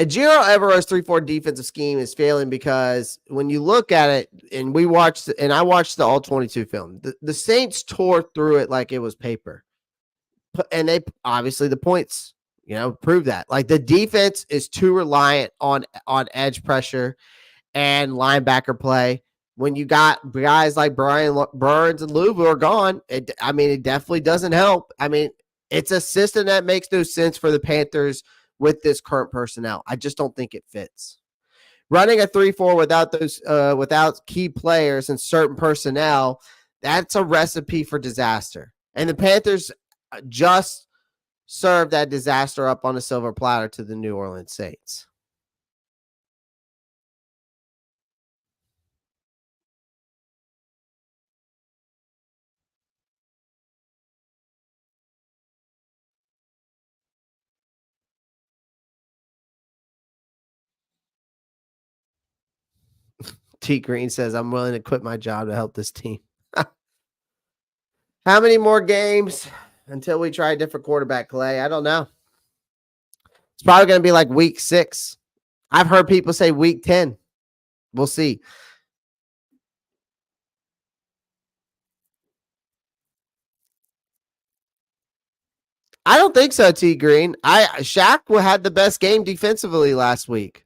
Ejiro Evero's 3-4 defensive scheme is failing because when you look at it, and I watched the all 22 film, the Saints tore through it like it was paper. And they obviously the points, prove that. Like the defense is too reliant on edge pressure and linebacker play. When you got guys like Brian Burns and Louvu are gone, it definitely doesn't help. It's a system that makes no sense for the Panthers with this current personnel. I just don't think it fits. Running a 3-4 without key players and certain personnel, that's a recipe for disaster. And the Panthers just served that disaster up on a silver platter to the New Orleans Saints. T Green says, I'm willing to quit my job to help this team. How many more games until we try a different quarterback, Clay? I don't know. It's probably going to be like week 6. I've heard people say week 10. We'll see. I don't think so, T Green. Shaq had the best game defensively last week.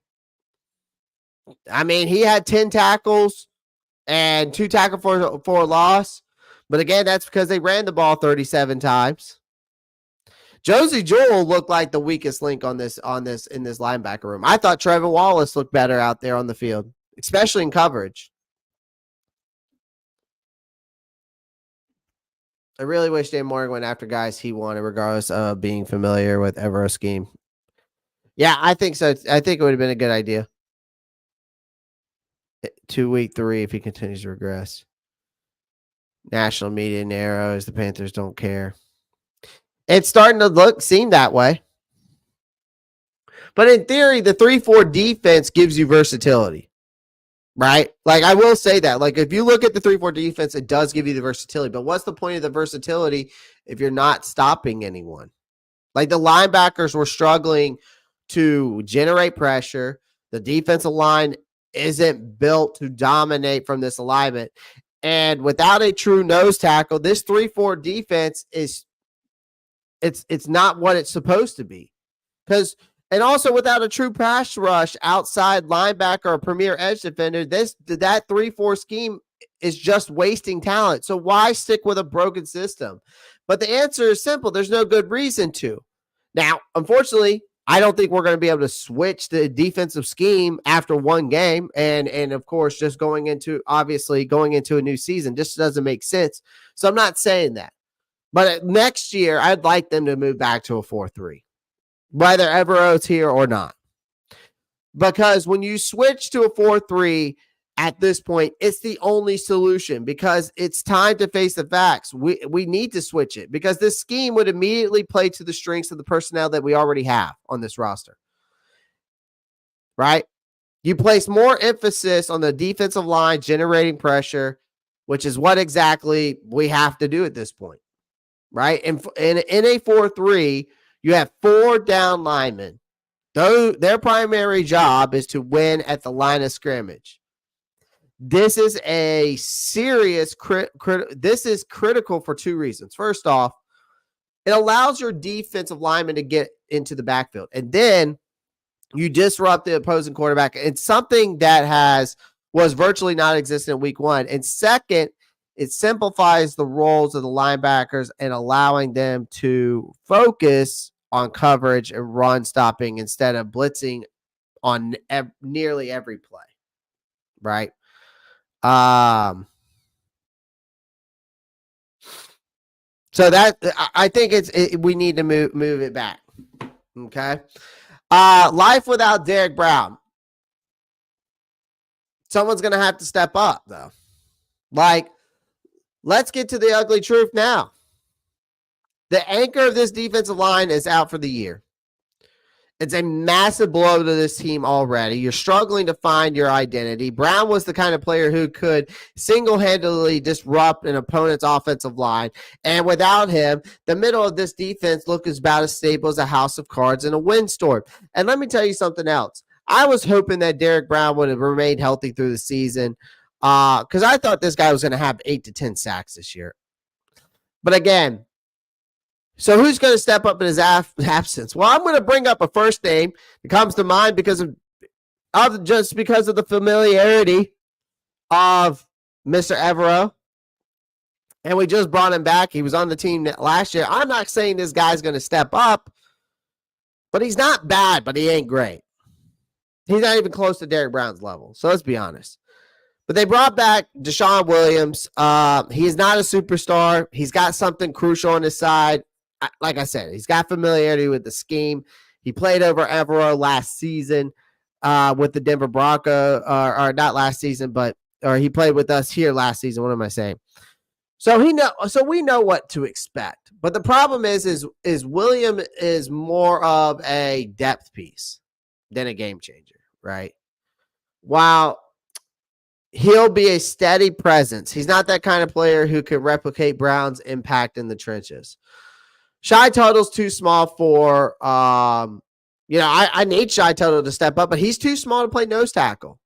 He had 10 tackles and 2 tackles for a loss. But again, that's because they ran the ball 37 times. Josie Jewell looked like the weakest link in this linebacker room. I thought Trevor Wallace looked better out there on the field, especially in coverage. I really wish Dan Morgan went after guys he wanted, regardless of being familiar with Evero's scheme. Yeah, I think so. I think it would have been a good idea. To week 3 if he continues to regress. National media narrows. The Panthers don't care. It's starting to seem that way. But in theory, the 3-4 defense gives you versatility. Right? Like, I will say that. Like, if you look at the 3-4 defense, it does give you the versatility. But what's the point of the versatility if you're not stopping anyone? Like, the linebackers were struggling to generate pressure. The defensive line isn't built to dominate from this alignment. And without a true nose tackle, this 3-4 defense it's not what it's supposed to be. And also without a true pass rush outside linebacker or premier edge defender, that 3-4 scheme is just wasting talent. So why stick with a broken system? But the answer is simple. There's no good reason to. Now, unfortunately, I don't think we're going to be able to switch the defensive scheme after one game. And of course, just going into a new season just doesn't make sense. So I'm not saying that. But next year, I'd like them to move back to a 4-3, whether Evero's here or not. Because when you switch to a 4-3 at this point, it's the only solution because it's time to face the facts. We need to switch it because this scheme would immediately play to the strengths of the personnel that we already have on this roster. Right? You place more emphasis on the defensive line generating pressure, which is what exactly we have to do at this point. Right? And in a 4-3, you have 4 down linemen. Their primary job is to win at the line of scrimmage. This is a serious this is critical for 2 reasons. First off, it allows your defensive lineman to get into the backfield. And then you disrupt the opposing quarterback. It's something that was virtually not existent in week 1. And second, it simplifies the roles of the linebackers and allowing them to focus on coverage and run stopping instead of blitzing on nearly every play. Right? So that I think we need to move it back. Okay. Life without Derek Brown. Someone's going to have to step up though. Like, let's get to the ugly truth now. The anchor of this defensive line is out for the year. It's a massive blow to this team already. You're struggling to find your identity. Brown was the kind of player who could single-handedly disrupt an opponent's offensive line. And without him, the middle of this defense looked about as stable as a house of cards in a windstorm. And let me tell you something else. I was hoping that Derrick Brown would have remained healthy through the season because I thought this guy was going to have 8 to 10 sacks this year. But again, so who's going to step up in his absence? Well, I'm going to bring up a first name that comes to mind because of the familiarity of Mr. Evero. And we just brought him back. He was on the team last year. I'm not saying this guy's going to step up, but he's not bad, but he ain't great. He's not even close to Derrick Brown's level. So let's be honest. But they brought back Deshaun Williams. He is not a superstar. He's got something crucial on his side. Like I said, he's got familiarity with the scheme. He played over Evero last season with the Denver Broncos, or not last season, or he played with us here last season. What am I saying? So we know what to expect. But the problem is William is more of a depth piece than a game changer, right? While he'll be a steady presence, he's not that kind of player who can replicate Brown's impact in the trenches. Shy Tuttle's too small for, I need Shy Tuttle to step up, but he's too small to play nose tackle.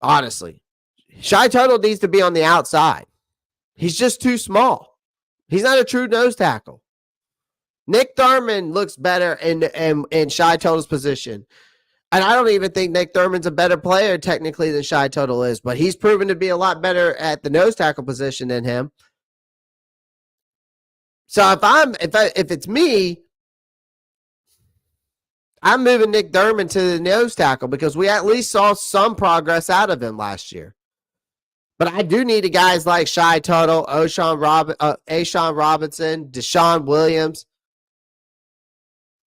Honestly. Shy Tuttle needs to be on the outside. He's just too small. He's not a true nose tackle. Nick Thurman looks better in Shy Tuttle's position. And I don't even think Nick Thurman's a better player technically than Shy Tuttle is, but he's proven to be a lot better at the nose tackle position than him. So if it's me, I'm moving Nick Thurman to the nose tackle because we at least saw some progress out of him last year. But I do need guys like Shy Tuttle, Ashawn Robinson, Deshaun Williams.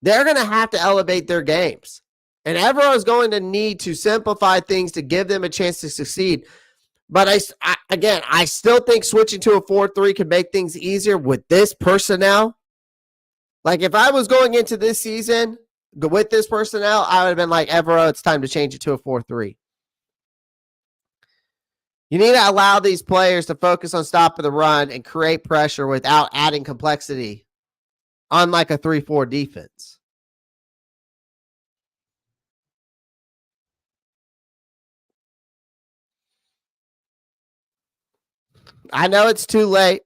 They're going to have to elevate their games. And Evero is going to need to simplify things to give them a chance to succeed. But I still think switching to a 4-3 could make things easier with this personnel. Like if I was going into this season with this personnel, I would have been like, Evero, it's time to change it to a 4-3. You need to allow these players to focus on stopping the run and create pressure without adding complexity, unlike a 3-4 defense. I know it's too late.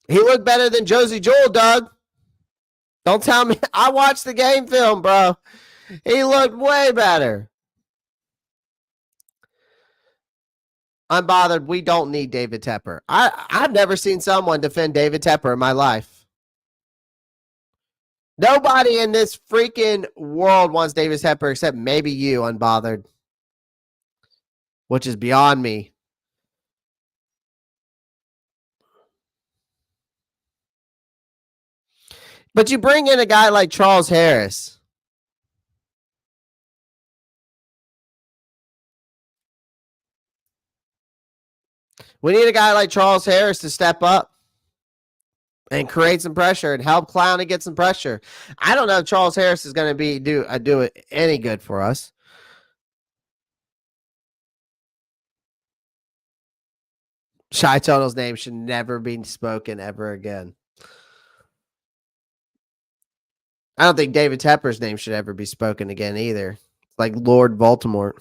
He looked better than Josie Jewell, Doug. Don't tell me. I watched the game film, bro. He looked way better. Unbothered. We don't need David Tepper. I've never seen someone defend David Tepper in my life. Nobody in this freaking world wants David Tepper except maybe you, Unbothered. Which is beyond me. But you bring in a guy like Charles Harris. We need a guy like Charles Harris to step up and create some pressure and help Clowney get some pressure. I don't know if Charles Harris is going to do it any good for us. Shy Tuttle's name should never be spoken ever again. I don't think David Tepper's name should ever be spoken again either. It's like Lord Voldemort.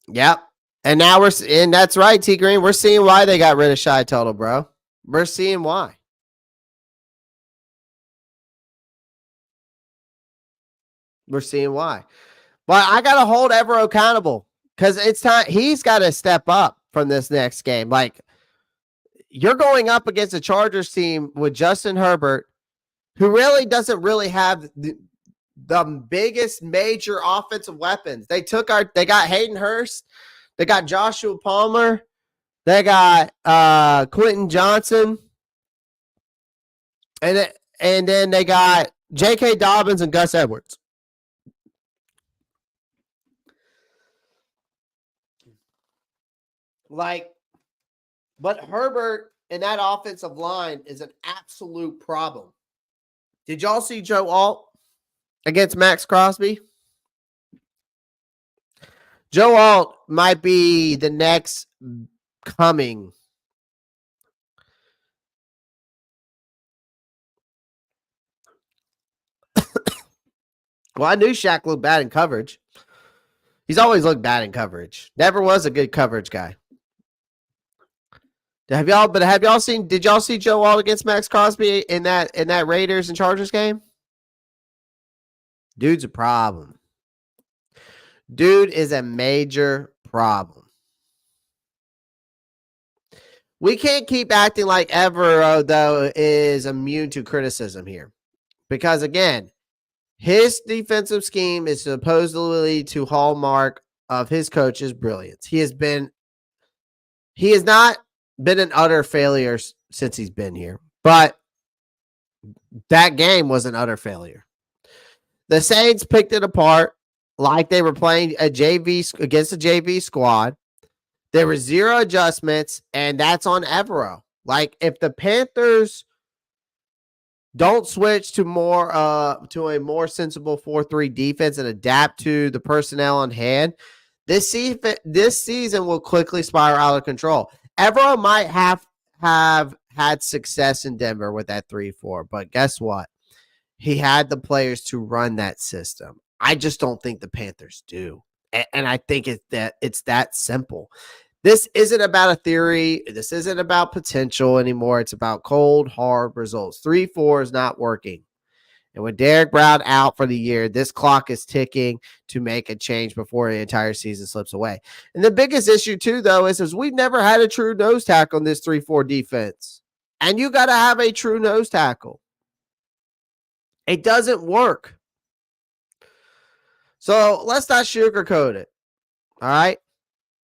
Yep. And now and that's right, T Green. We're seeing why they got rid of Shy Tuttle, bro. We're seeing why. We're seeing why. But I got to hold Evero accountable because it's time. He's got to step up from this next game. Like, you're going up against a Chargers team with Justin Herbert, who really doesn't really have the biggest major offensive weapons. They got Hayden Hurst. They got Joshua Palmer. They got Quentin Johnson. And then they got J.K. Dobbins and Gus Edwards. But Herbert and that offensive line is an absolute problem. Did y'all see Joe Alt against Max Crosby? Joe Alt might be the next coming. Well, I knew Shaq looked bad in coverage. He's always looked bad in coverage. Never was a good coverage guy. Have y'all seen? Did y'all see Joe Alt against Max Crosby in that Raiders and Chargers game? Dude's a problem. Dude is a major problem. We can't keep acting like Evero, though, is immune to criticism here. Because, again, his defensive scheme is supposedly to hallmark of his coach's brilliance. He has not been an utter failure since he's been here. But that game was an utter failure. The Saints picked it apart like they were playing a JV against a JV squad. There were zero adjustments, and that's on Evero. Like, if the Panthers don't switch to a more sensible 4-3 defense and adapt to the personnel on hand, this season will quickly spiral out of control. Evero might have had success in Denver with that 3-4, but guess what? He had the players to run that system. I just don't think the Panthers do. And I think it's that simple. This isn't about a theory. This isn't about potential anymore. It's about cold, hard results. 3-4 is not working. And with Derek Brown out for the year, this clock is ticking to make a change before the entire season slips away. And the biggest issue, too, though, is we've never had a true nose tackle in this 3-4 defense. And you got to have a true nose tackle. It doesn't work. So let's not sugarcoat it. All right?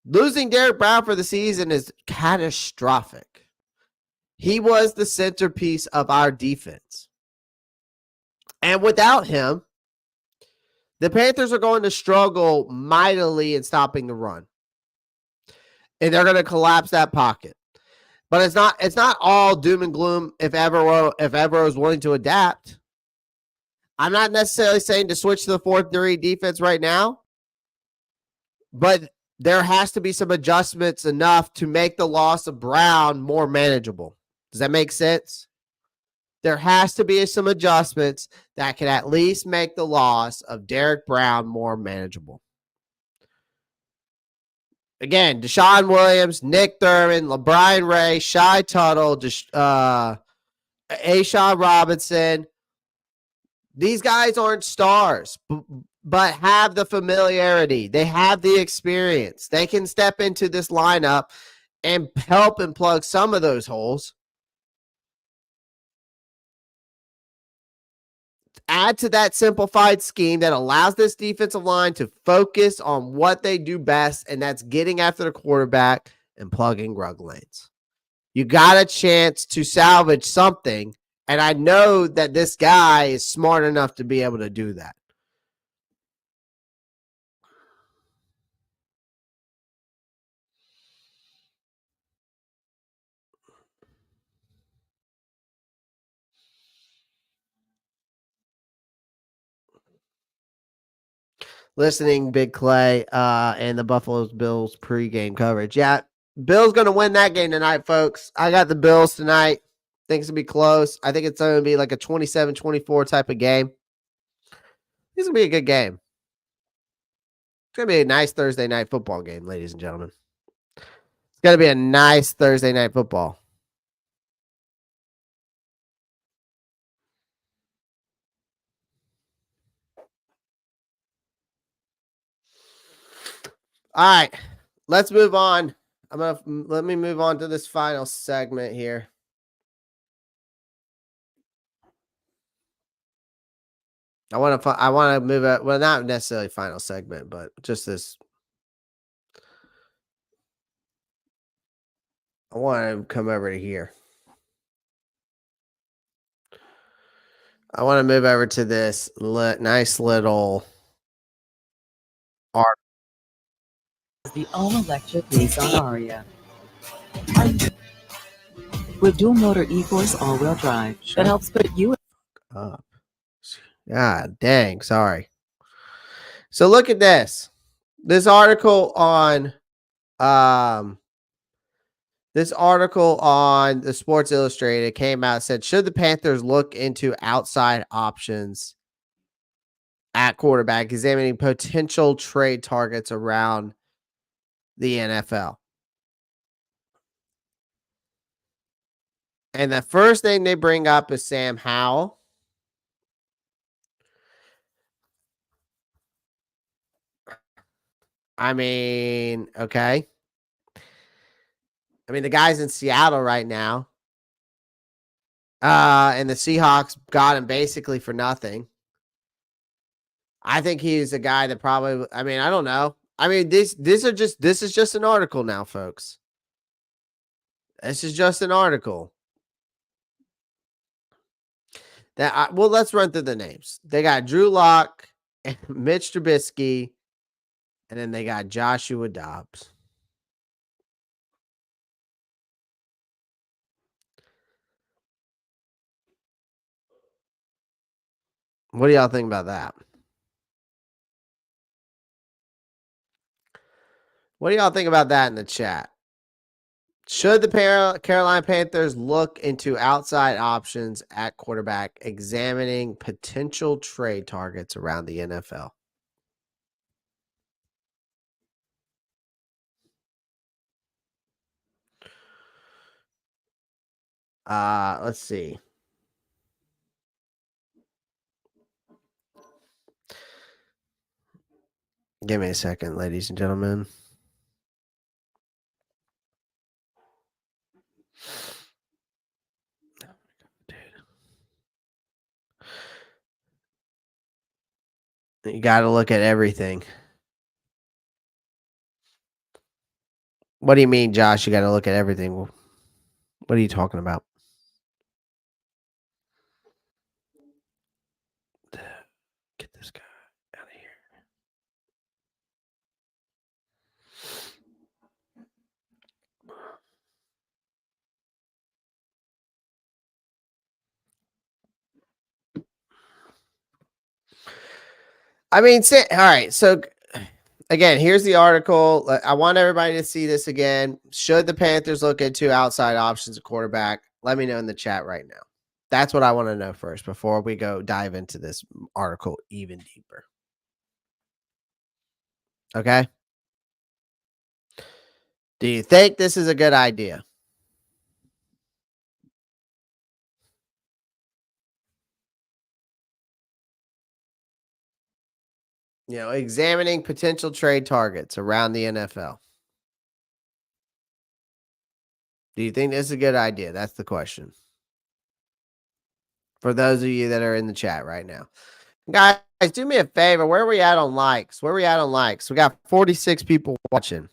Losing Derek Brown for the season is catastrophic. He was the centerpiece of our defense. And without him, the Panthers are going to struggle mightily in stopping the run. And they're going to collapse that pocket. But it's not all doom and gloom if Evero is willing to adapt. I'm not necessarily saying to switch to the 4-3 defense right now, but there has to be some adjustments enough to make the loss of Brown more manageable. Does that make sense? There has to be some adjustments that can at least make the loss of Derek Brown more manageable. Again, Deshaun Williams, Nick Thurman, LeBron Ray, Shai Tuttle, Ashawn Robinson. These guys aren't stars, but have the familiarity. They have the experience. They can step into this lineup and help and plug some of those holes. Add to that simplified scheme that allows this defensive line to focus on what they do best, and that's getting after the quarterback and plugging rug lanes. You got a chance to salvage something, and I know that this guy is smart enough to be able to do that. Listening, Big Clay, and the Buffalo Bills pregame coverage. Yeah, Bills going to win that game tonight, folks. I got the Bills tonight. Think it's going to be close. I think it's going to be like a 27-24 type of game. This is going to be a good game. It's going to be a nice Thursday night football game, ladies and gentlemen. It's going to be a nice Thursday night football. All right, let's move on. Let me move on to this final segment here. I want to move it. Well, not necessarily final segment, but just this. I want to come over to here. I want to move over to this nice little art. The all-electric Nissan Aria. With dual motor e-force all-wheel drive that helps put you up. God dang, sorry. So look at this. This article on the Sports Illustrated came out, said, should the Panthers look into outside options at quarterback, examining potential trade targets around the NFL? And the first thing they bring up is Sam Howell. I mean, okay. I mean, the guy's in Seattle right now. And the Seahawks got him basically for nothing. I think he's a guy that probably, I mean, I don't know. I mean, this is just an article now, folks. This is just an article. Well, let's run through the names. They got Drew Lock and Mitch Trubisky, and then they got Joshua Dobbs. What do y'all think about that? What do y'all think about that in the chat? Should the Carolina Panthers look into outside options at quarterback, examining potential trade targets around the NFL? Let's see. Give me a second, ladies and gentlemen. You got to look at everything. What do you mean, Josh? You got to look at everything. What are you talking about? Get this guy out of here. I mean, all right. So, again, here's the article. I want everybody to see this again. Should the Panthers look into outside options at quarterback? Let me know in the chat right now. That's what I want to know first before we go dive into this article even deeper. Okay? Do you think this is a good idea? You know, examining potential trade targets around the NFL. Do you think this is a good idea? That's the question. For those of you that are in the chat right now. Guys, do me a favor. Where are we at on likes? Where are we at on likes? We got 46 people watching.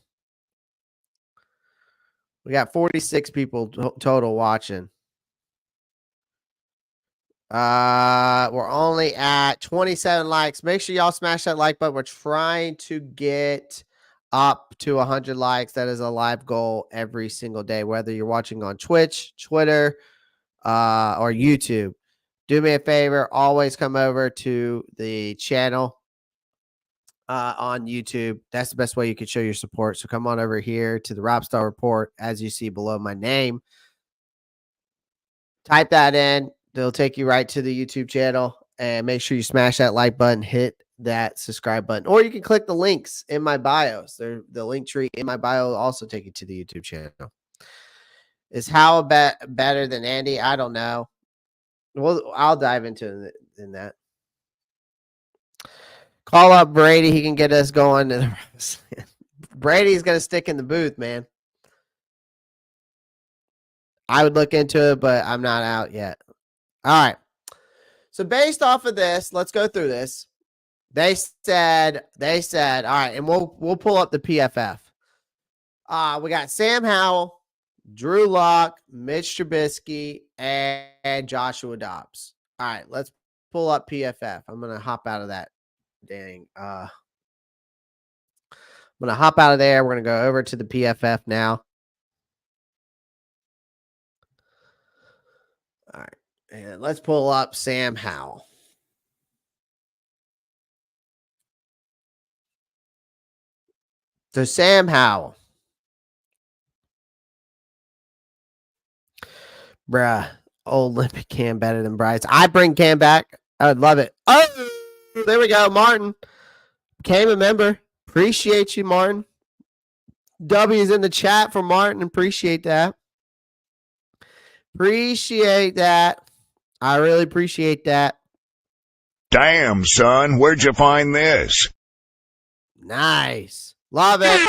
We got 46 people total watching. We're only at 27 likes. Make sure y'all smash that like button. We're trying to get up to 100 likes. That is a live goal every single day, whether you're watching on Twitch, Twitter, or YouTube. Do me a favor. Always come over to the channel on YouTube. That's the best way you can show your support. So come on over here to the Robstar Report, as you see below my name. Type that in. They'll take you right to the YouTube channel, and make sure you smash that like button, hit that subscribe button, or you can click the links in my bios. The link tree in my bio will also take you to the YouTube channel. Is Howell better than Andy? I don't know. Well, I'll dive into in that. Call up Brady. He can get us going. Brady's going to stick in the booth, man. I would look into it, but I'm not out yet. All right. So based off of this, let's go through this. They said, all right, and we'll pull up the PFF. We got Sam Howell, Drew Lock, Mitch Trubisky, and Joshua Dobbs. All right, let's pull up PFF. I'm gonna hop out of that. Dang. I'm gonna hop out of there. We're gonna go over to the PFF now. All right. And let's pull up Sam Howell. So Sam Howell. Bruh. Old Olympic Cam better than Bryce. I bring Cam back. I would love it. Oh, there we go. Martin became a member. Appreciate you, Martin. W is in the chat for Martin. Appreciate that. Appreciate that. I really appreciate that. Damn, son, where'd you find this? Nice. Love it.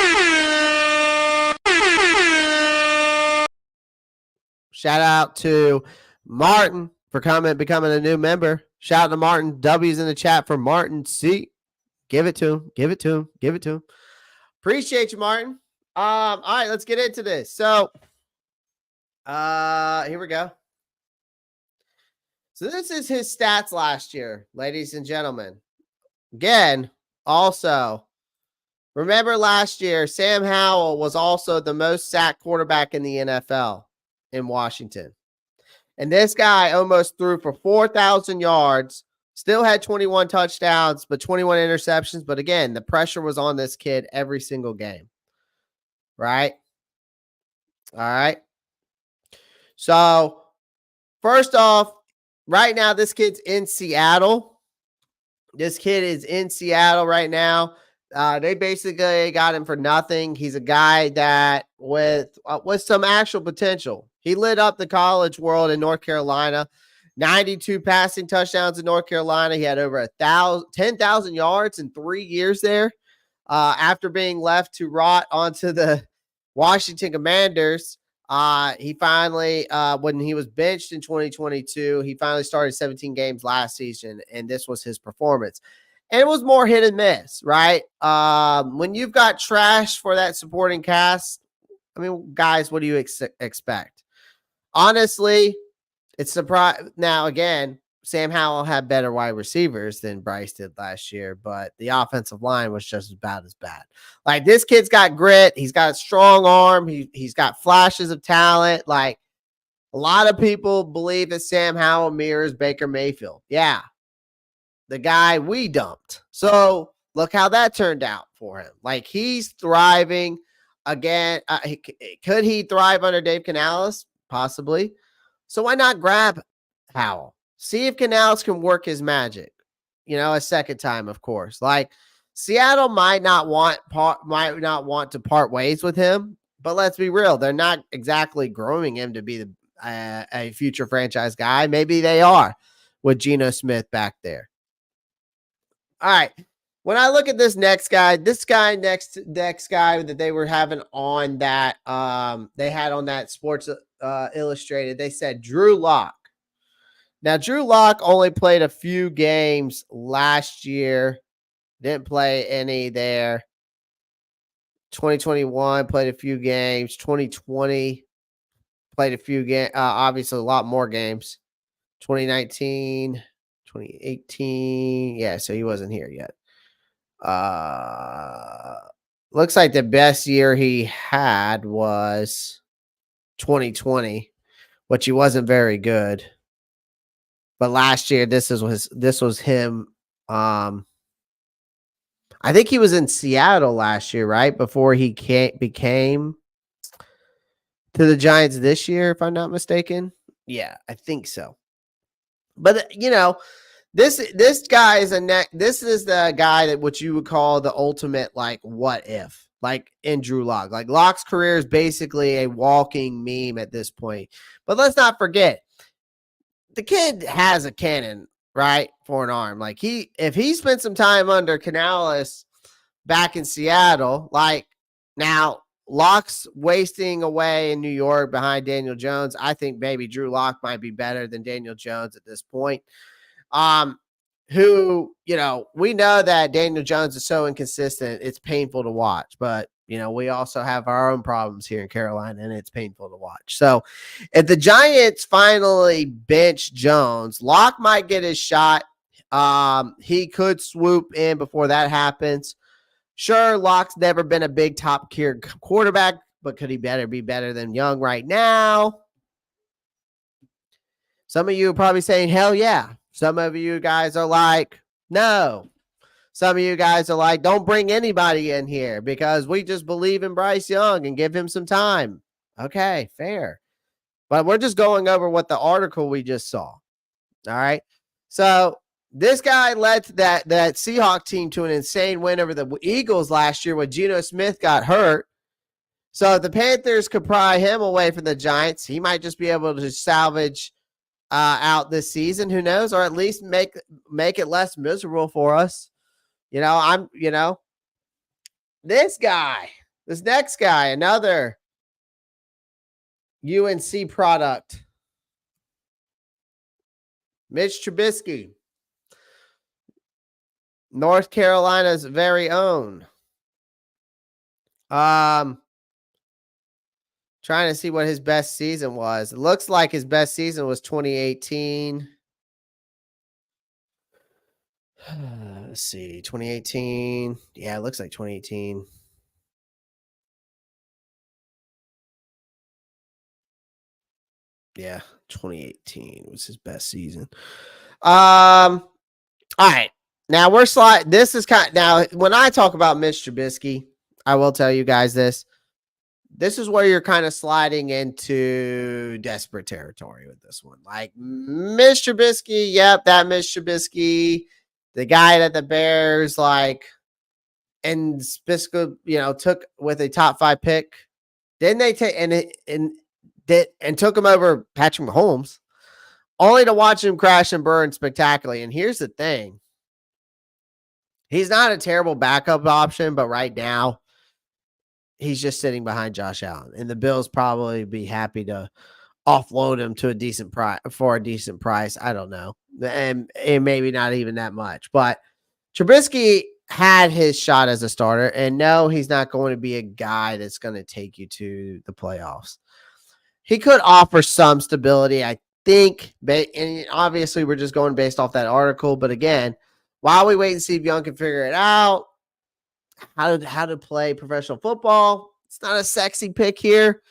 Shout out to Martin for becoming a new member. Shout out to Martin. W's in the chat for Martin C. Give it to him. Give it to him. Give it to him. Appreciate you, Martin. All right, let's get into this. So, here we go. So this is his stats last year, ladies and gentlemen. Again, also, remember last year, Sam Howell was also the most sacked quarterback in the NFL in Washington. And this guy almost threw for 4,000 yards, still had 21 touchdowns, but 21 interceptions. But again, the pressure was on this kid every single game. Right? All right. So, first off, right now, this kid's in Seattle. This kid is in Seattle right now. They basically got him for nothing. He's a guy that with some actual potential. He lit up the college world in North Carolina. 92 passing touchdowns in North Carolina. He had over 10,000 yards in 3 years there. After being left to rot onto the Washington Commanders, he finally, when he was benched in 2022, he finally started 17 games last season, and this was his performance. And it was more hit and miss, right? When you've got trash for that supporting cast, I mean, guys, what do you expect? Honestly, it's surprising. Now, again, Sam Howell had better wide receivers than Bryce did last year, but the offensive line was just about as bad. Like, this kid's got grit. He's got a strong arm. He's got flashes of talent. Like, a lot of people believe that Sam Howell mirrors Baker Mayfield. Yeah, the guy we dumped. So look how that turned out for him. Like, he's thriving again. Could he thrive under Dave Canales? Possibly. So why not grab Howell? See if Canales can work his magic, a second time, of course. Like, Seattle might not want to part ways with him, but let's be real. They're not exactly growing him to be a future franchise guy. Maybe they are with Geno Smith back there. All right. When I look at this next guy that they were having on that, they had on that Sports Illustrated, they said Drew Lock. Now, Drew Lock only played a few games last year. Didn't play any there. 2021 played a few games. 2020 played a few games. Obviously, a lot more games. 2019, 2018. Yeah, so he wasn't here yet. Looks like the best year he had was 2020, which he wasn't very good. But last year, this was him. I think he was in Seattle last year, right? Before he became to the Giants this year, if I'm not mistaken. Yeah, I think so. But this guy is this is the guy that what you would call the ultimate, like, what if, like, in Drew Lock. Like, Lock's career is basically a walking meme at this point. But let's not forget, the kid has a cannon, right, for an arm. Like, if he spent some time under Canales back in Seattle, like, now Lock's wasting away in New York behind Daniel Jones. I think maybe Drew Lock might be better than Daniel Jones at this point. Who, we know that Daniel Jones is so inconsistent, it's painful to watch, but we also have our own problems here in Carolina, and it's painful to watch. So if the Giants finally bench Jones, Lock might get his shot. He could swoop in before that happens. Sure, Lock's never been a big top tier quarterback, but could he be better than Young right now? Some of you are probably saying, hell yeah. Some of you guys are like, no. Some of you guys are like, don't bring anybody in here because we just believe in Bryce Young and give him some time. Okay, fair. But we're just going over what the article we just saw. All right. So this guy led that Seahawks team to an insane win over the Eagles last year when Geno Smith got hurt. So if the Panthers could pry him away from the Giants, he might just be able to salvage out this season. Who knows? Or at least make it less miserable for us. This next guy, another UNC product. Mitch Trubisky, North Carolina's very own. Trying to see what his best season was. It looks like his best season was 2018. Let's see, 2018. Yeah, it looks like 2018. Yeah, 2018 was his best season. All right. Now we're slide. This is now when I talk about Mitch Trubisky, I will tell you guys this. This is where you're kind of sliding into desperate territory with this one. Like Mitch Trubisky, yep, that Mitch Trubisky, the guy that the Bears and Trubisky, took with a top 5 pick. Didn't they take and took him over Patrick Mahomes, only to watch him crash and burn spectacularly. And here's the thing. He's not a terrible backup option, but right now he's just sitting behind Josh Allen. And the Bills probably be happy to offload him to a decent price for a decent price. I don't know. And maybe not even that much. But Trubisky had his shot as a starter. And no, he's not going to be a guy that's going to take you to the playoffs. He could offer some stability, I think. And obviously, we're just going based off that article. But again, while we wait and see if Young can figure it out, how to play professional football, it's not a sexy pick here,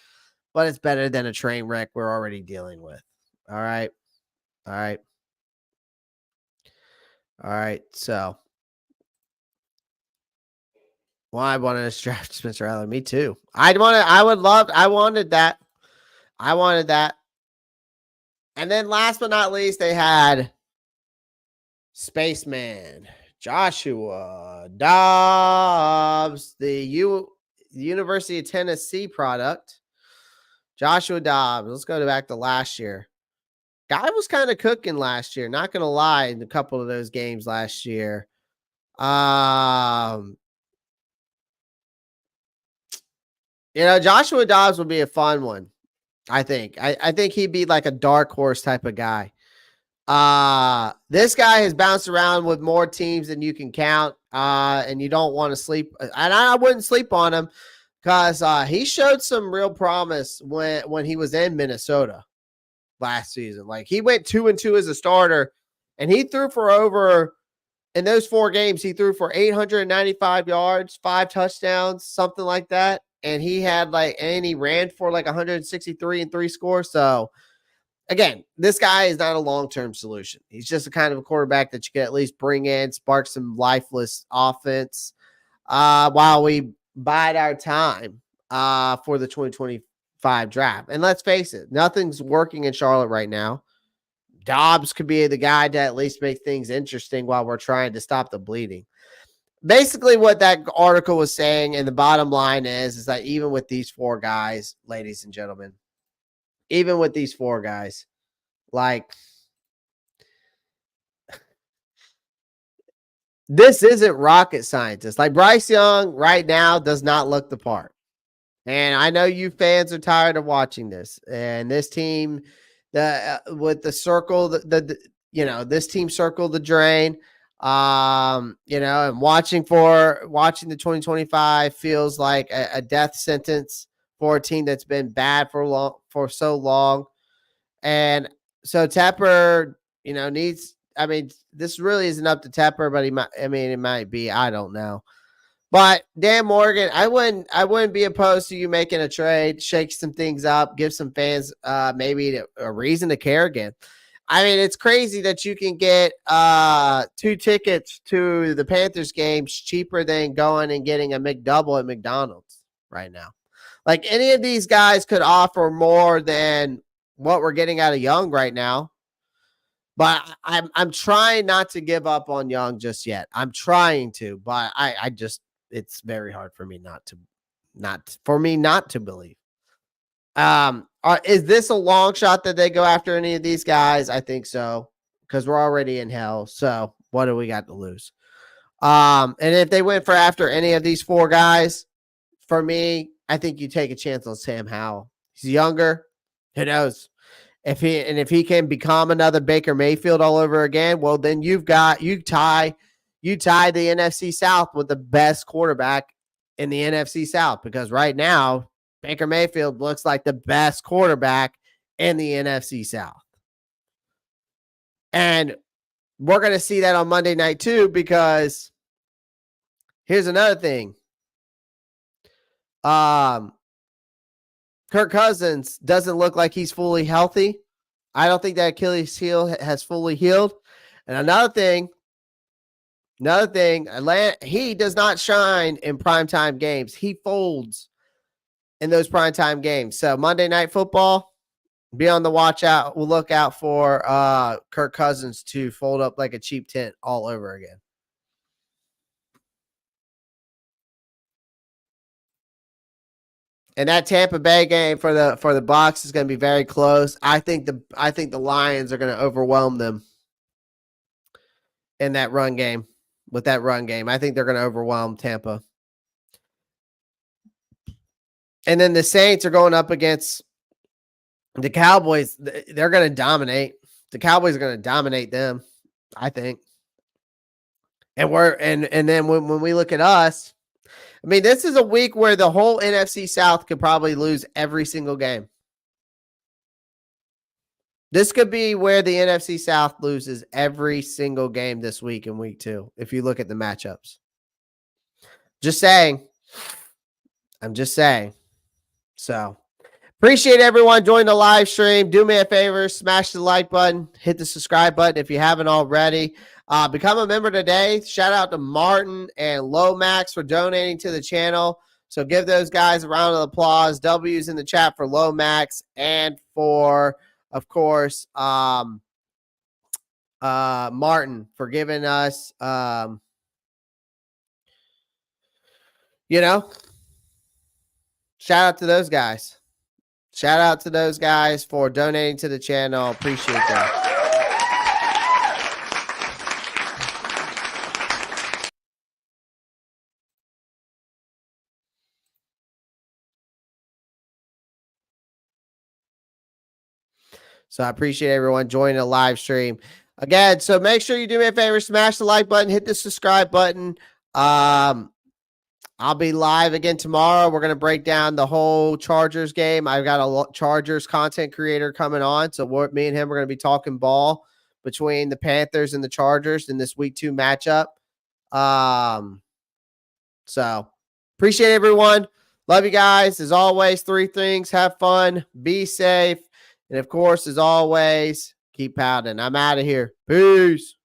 but it's better than a train wreck we're already dealing with. All right. So, well, I wanted to draft Spencer Rattler. Me too. I wanted that. And then last but not least, they had Spaceman Joshua Dobbs, the University of Tennessee product. Joshua Dobbs. Let's go back to last year. Guy was kind of cooking last year. Not going to lie, in a couple of those games last year. Joshua Dobbs would be a fun one. I think. I think he'd be like a dark horse type of guy. This guy has bounced around with more teams than you can count. And you don't want to sleep. And I wouldn't sleep on him because he showed some real promise when he was in Minnesota last season. Like he went 2-2 as a starter, and he threw for over in those 4 games. He threw for 895 yards, 5 touchdowns, something like that. And he ran for 163 and 3 scores. So again, this guy is not a long-term solution. He's just a kind of a quarterback that you can at least bring in, spark some lifeless offense while we bide our time for the 2025 draft. And let's face it, nothing's working in Charlotte right now. Dobbs could be the guy to at least make things interesting while we're trying to stop the bleeding. Basically, what that article was saying, and the bottom line is that even with these 4 guys, ladies and gentlemen, even with these 4 guys, this isn't rocket scientist. Like Bryce Young right now does not look the part. And I know you fans are tired of watching this. And this team, with the circle, this team circled the drain. And watching the 2025 feels like a death sentence for a team that's been bad for so long. And so Tepper, this really isn't up to Tepper, but it might be, I don't know. But Dan Morgan, I wouldn't be opposed to you making a trade, shake some things up, give some fans maybe a reason to care again. I mean, it's crazy that you can get 2 tickets to the Panthers games cheaper than going and getting a McDouble at McDonald's right now. Like, any of these guys could offer more than what we're getting out of Young right now. But I'm trying not to give up on Young just yet. I'm trying to, but I just, it's very hard for me not to believe. Is this a long shot that they go after any of these guys? I think so, because we're already in hell. So what do we got to lose? And if they went for after any of these 4 guys, for me, I think you take a chance on Sam Howell. He's younger. Who knows? If he can become another Baker Mayfield all over again, well, then you tie the NFC South with the best quarterback in the NFC South, because right now Baker Mayfield looks like the best quarterback in the NFC South. And we're going to see that on Monday night too, because here's another thing. Kirk Cousins doesn't look like he's fully healthy. I don't think that Achilles heel has fully healed. And another thing, he does not shine in primetime games. He folds in those primetime games. So Monday Night Football, be on the watch out. We'll look out for Kirk Cousins to fold up like a cheap tent all over again. And that Tampa Bay game for the Bucs is going to be very close. I think the Lions are going to overwhelm them in that run game. With that run game, I think they're going to overwhelm Tampa. And then the Saints are going up against the Cowboys. They're going to dominate. The Cowboys are going to dominate them, I think. And then when we look at us, I mean, this is a week where the whole NFC South could probably lose every single game. This could be where the NFC South loses every single game this week in week 2, if you look at the matchups. Just saying. I'm just saying. So, appreciate everyone joining the live stream. Do me a favor, smash the like button, hit the subscribe button if you haven't already. Become a member today. Shout out to Martin and Lomax for donating to the channel. So give those guys a round of applause. W's in the chat for Lomax and for, of course, Martin for giving us, shout out to those guys. Shout out to those guys for donating to the channel. Appreciate that. So I appreciate everyone joining the live stream. Again, so make sure you do me a favor, smash the like button, hit the subscribe button. I'll be live again tomorrow. We're going to break down the whole Chargers game. I've got a Chargers content creator coming on. So me and him are going to be talking ball between the Panthers and the Chargers in this week 2 matchup. So appreciate everyone. Love you guys. As always, 3 things. Have fun. Be safe. And, of course, as always, keep pounding. I'm out of here. Peace.